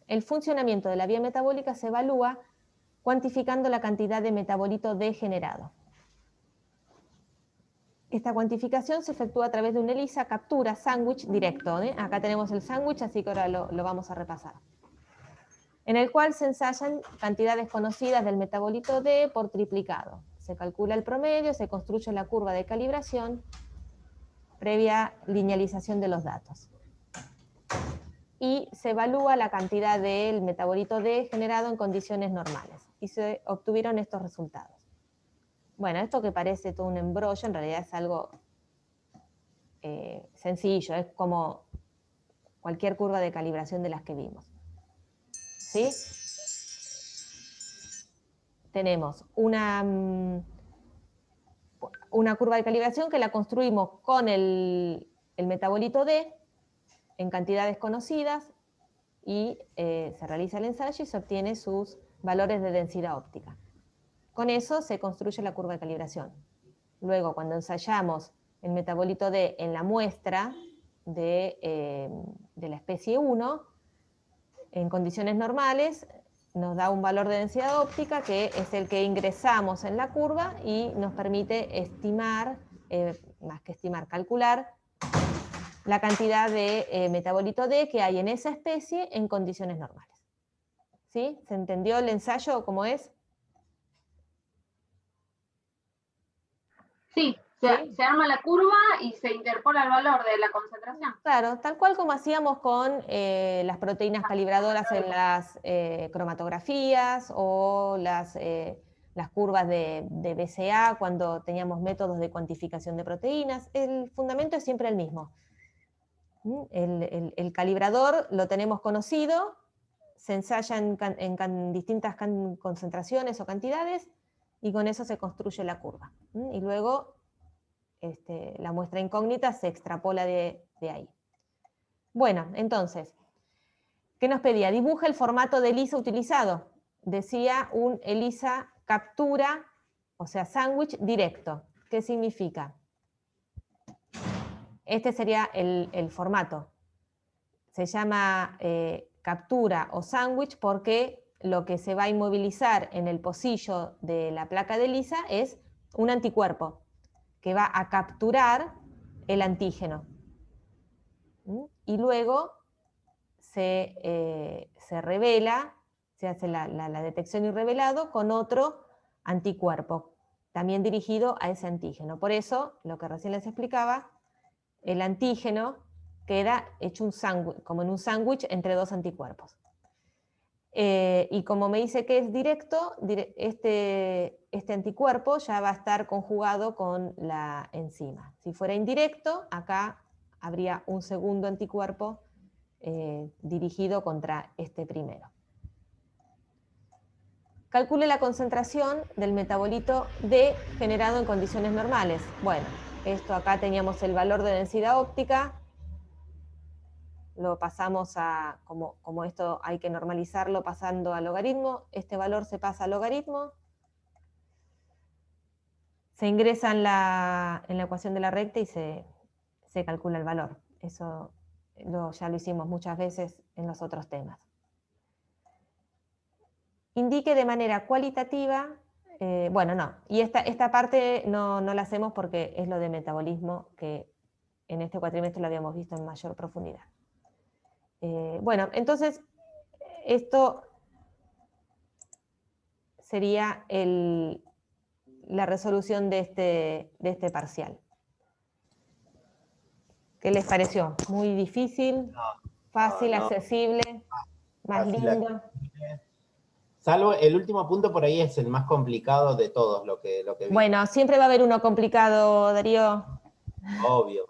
El funcionamiento de la vía metabólica se evalúa cuantificando la cantidad de metabolito D generado. Esta cuantificación se efectúa a través de una ELISA captura sándwich directo. Acá tenemos el sándwich, así que ahora lo vamos a repasar. En el cual se ensayan cantidades conocidas del metabolito D por triplicado. Se calcula el promedio, se construye la curva de calibración previa linealización de los datos. Y se evalúa la cantidad del metabolito D generado en condiciones normales. Y se obtuvieron estos resultados. Bueno, esto que parece todo un embrollo, en realidad es algo sencillo, es como cualquier curva de calibración de las que vimos. ¿Sí? Tenemos una curva de calibración que la construimos con el metabolito D en cantidades conocidas y se realiza el ensayo y se obtiene sus valores de densidad óptica. Con eso se construye la curva de calibración. Luego, cuando ensayamos el metabolito D en la muestra de la especie 1, en condiciones normales, nos da un valor de densidad óptica que es el que ingresamos en la curva y nos permite estimar, más que estimar, calcular la cantidad de metabolito D que hay en esa especie en condiciones normales. ¿Sí? ¿Se entendió el ensayo cómo es? Sí, se arma la curva y se interpola el valor de la concentración. Claro, tal cual como hacíamos con las proteínas calibradoras en las cromatografías o las curvas de BCA cuando teníamos métodos de cuantificación de proteínas. El fundamento es siempre el mismo. El calibrador lo tenemos conocido, se ensaya en distintas concentraciones o cantidades y con eso se construye la curva. Y luego la muestra incógnita se extrapola de ahí. Bueno, entonces, ¿qué nos pedía? Dibuja el formato de ELISA utilizado. Decía un ELISA captura, o sea, sándwich directo. ¿Qué significa? Este sería el formato. Se llama captura o sándwich porque lo que se va a inmovilizar en el pocillo de la placa de ELISA es un anticuerpo que va a capturar el antígeno. Y luego se revela, se hace la detección y revelado con otro anticuerpo, también dirigido a ese antígeno. Por eso, lo que recién les explicaba, el antígeno queda hecho un sándwich, como en un sándwich entre dos anticuerpos. Y como me dice que es directo, este anticuerpo ya va a estar conjugado con la enzima. Si fuera indirecto, acá habría un segundo anticuerpo dirigido contra este primero. Calcule la concentración del metabolito D generado en condiciones normales. Bueno, esto acá teníamos el valor de densidad óptica, lo pasamos a, como esto hay que normalizarlo pasando a logaritmo, este valor se pasa a logaritmo, se ingresa en la ecuación de la recta y se calcula el valor. Eso ya lo hicimos muchas veces en los otros temas. Indique de manera cualitativa, bueno, no, y esta parte no la hacemos porque es lo de metabolismo que en este cuatrimestre lo habíamos visto en mayor profundidad. Bueno, entonces, esto sería la resolución de este parcial. ¿Qué les pareció? ¿Muy difícil? ¿Fácil, accesible? ¿Más lindo? Salvo el último punto por ahí es el más complicado de todos lo que vi. Bueno, siempre va a haber uno complicado, Darío. Obvio.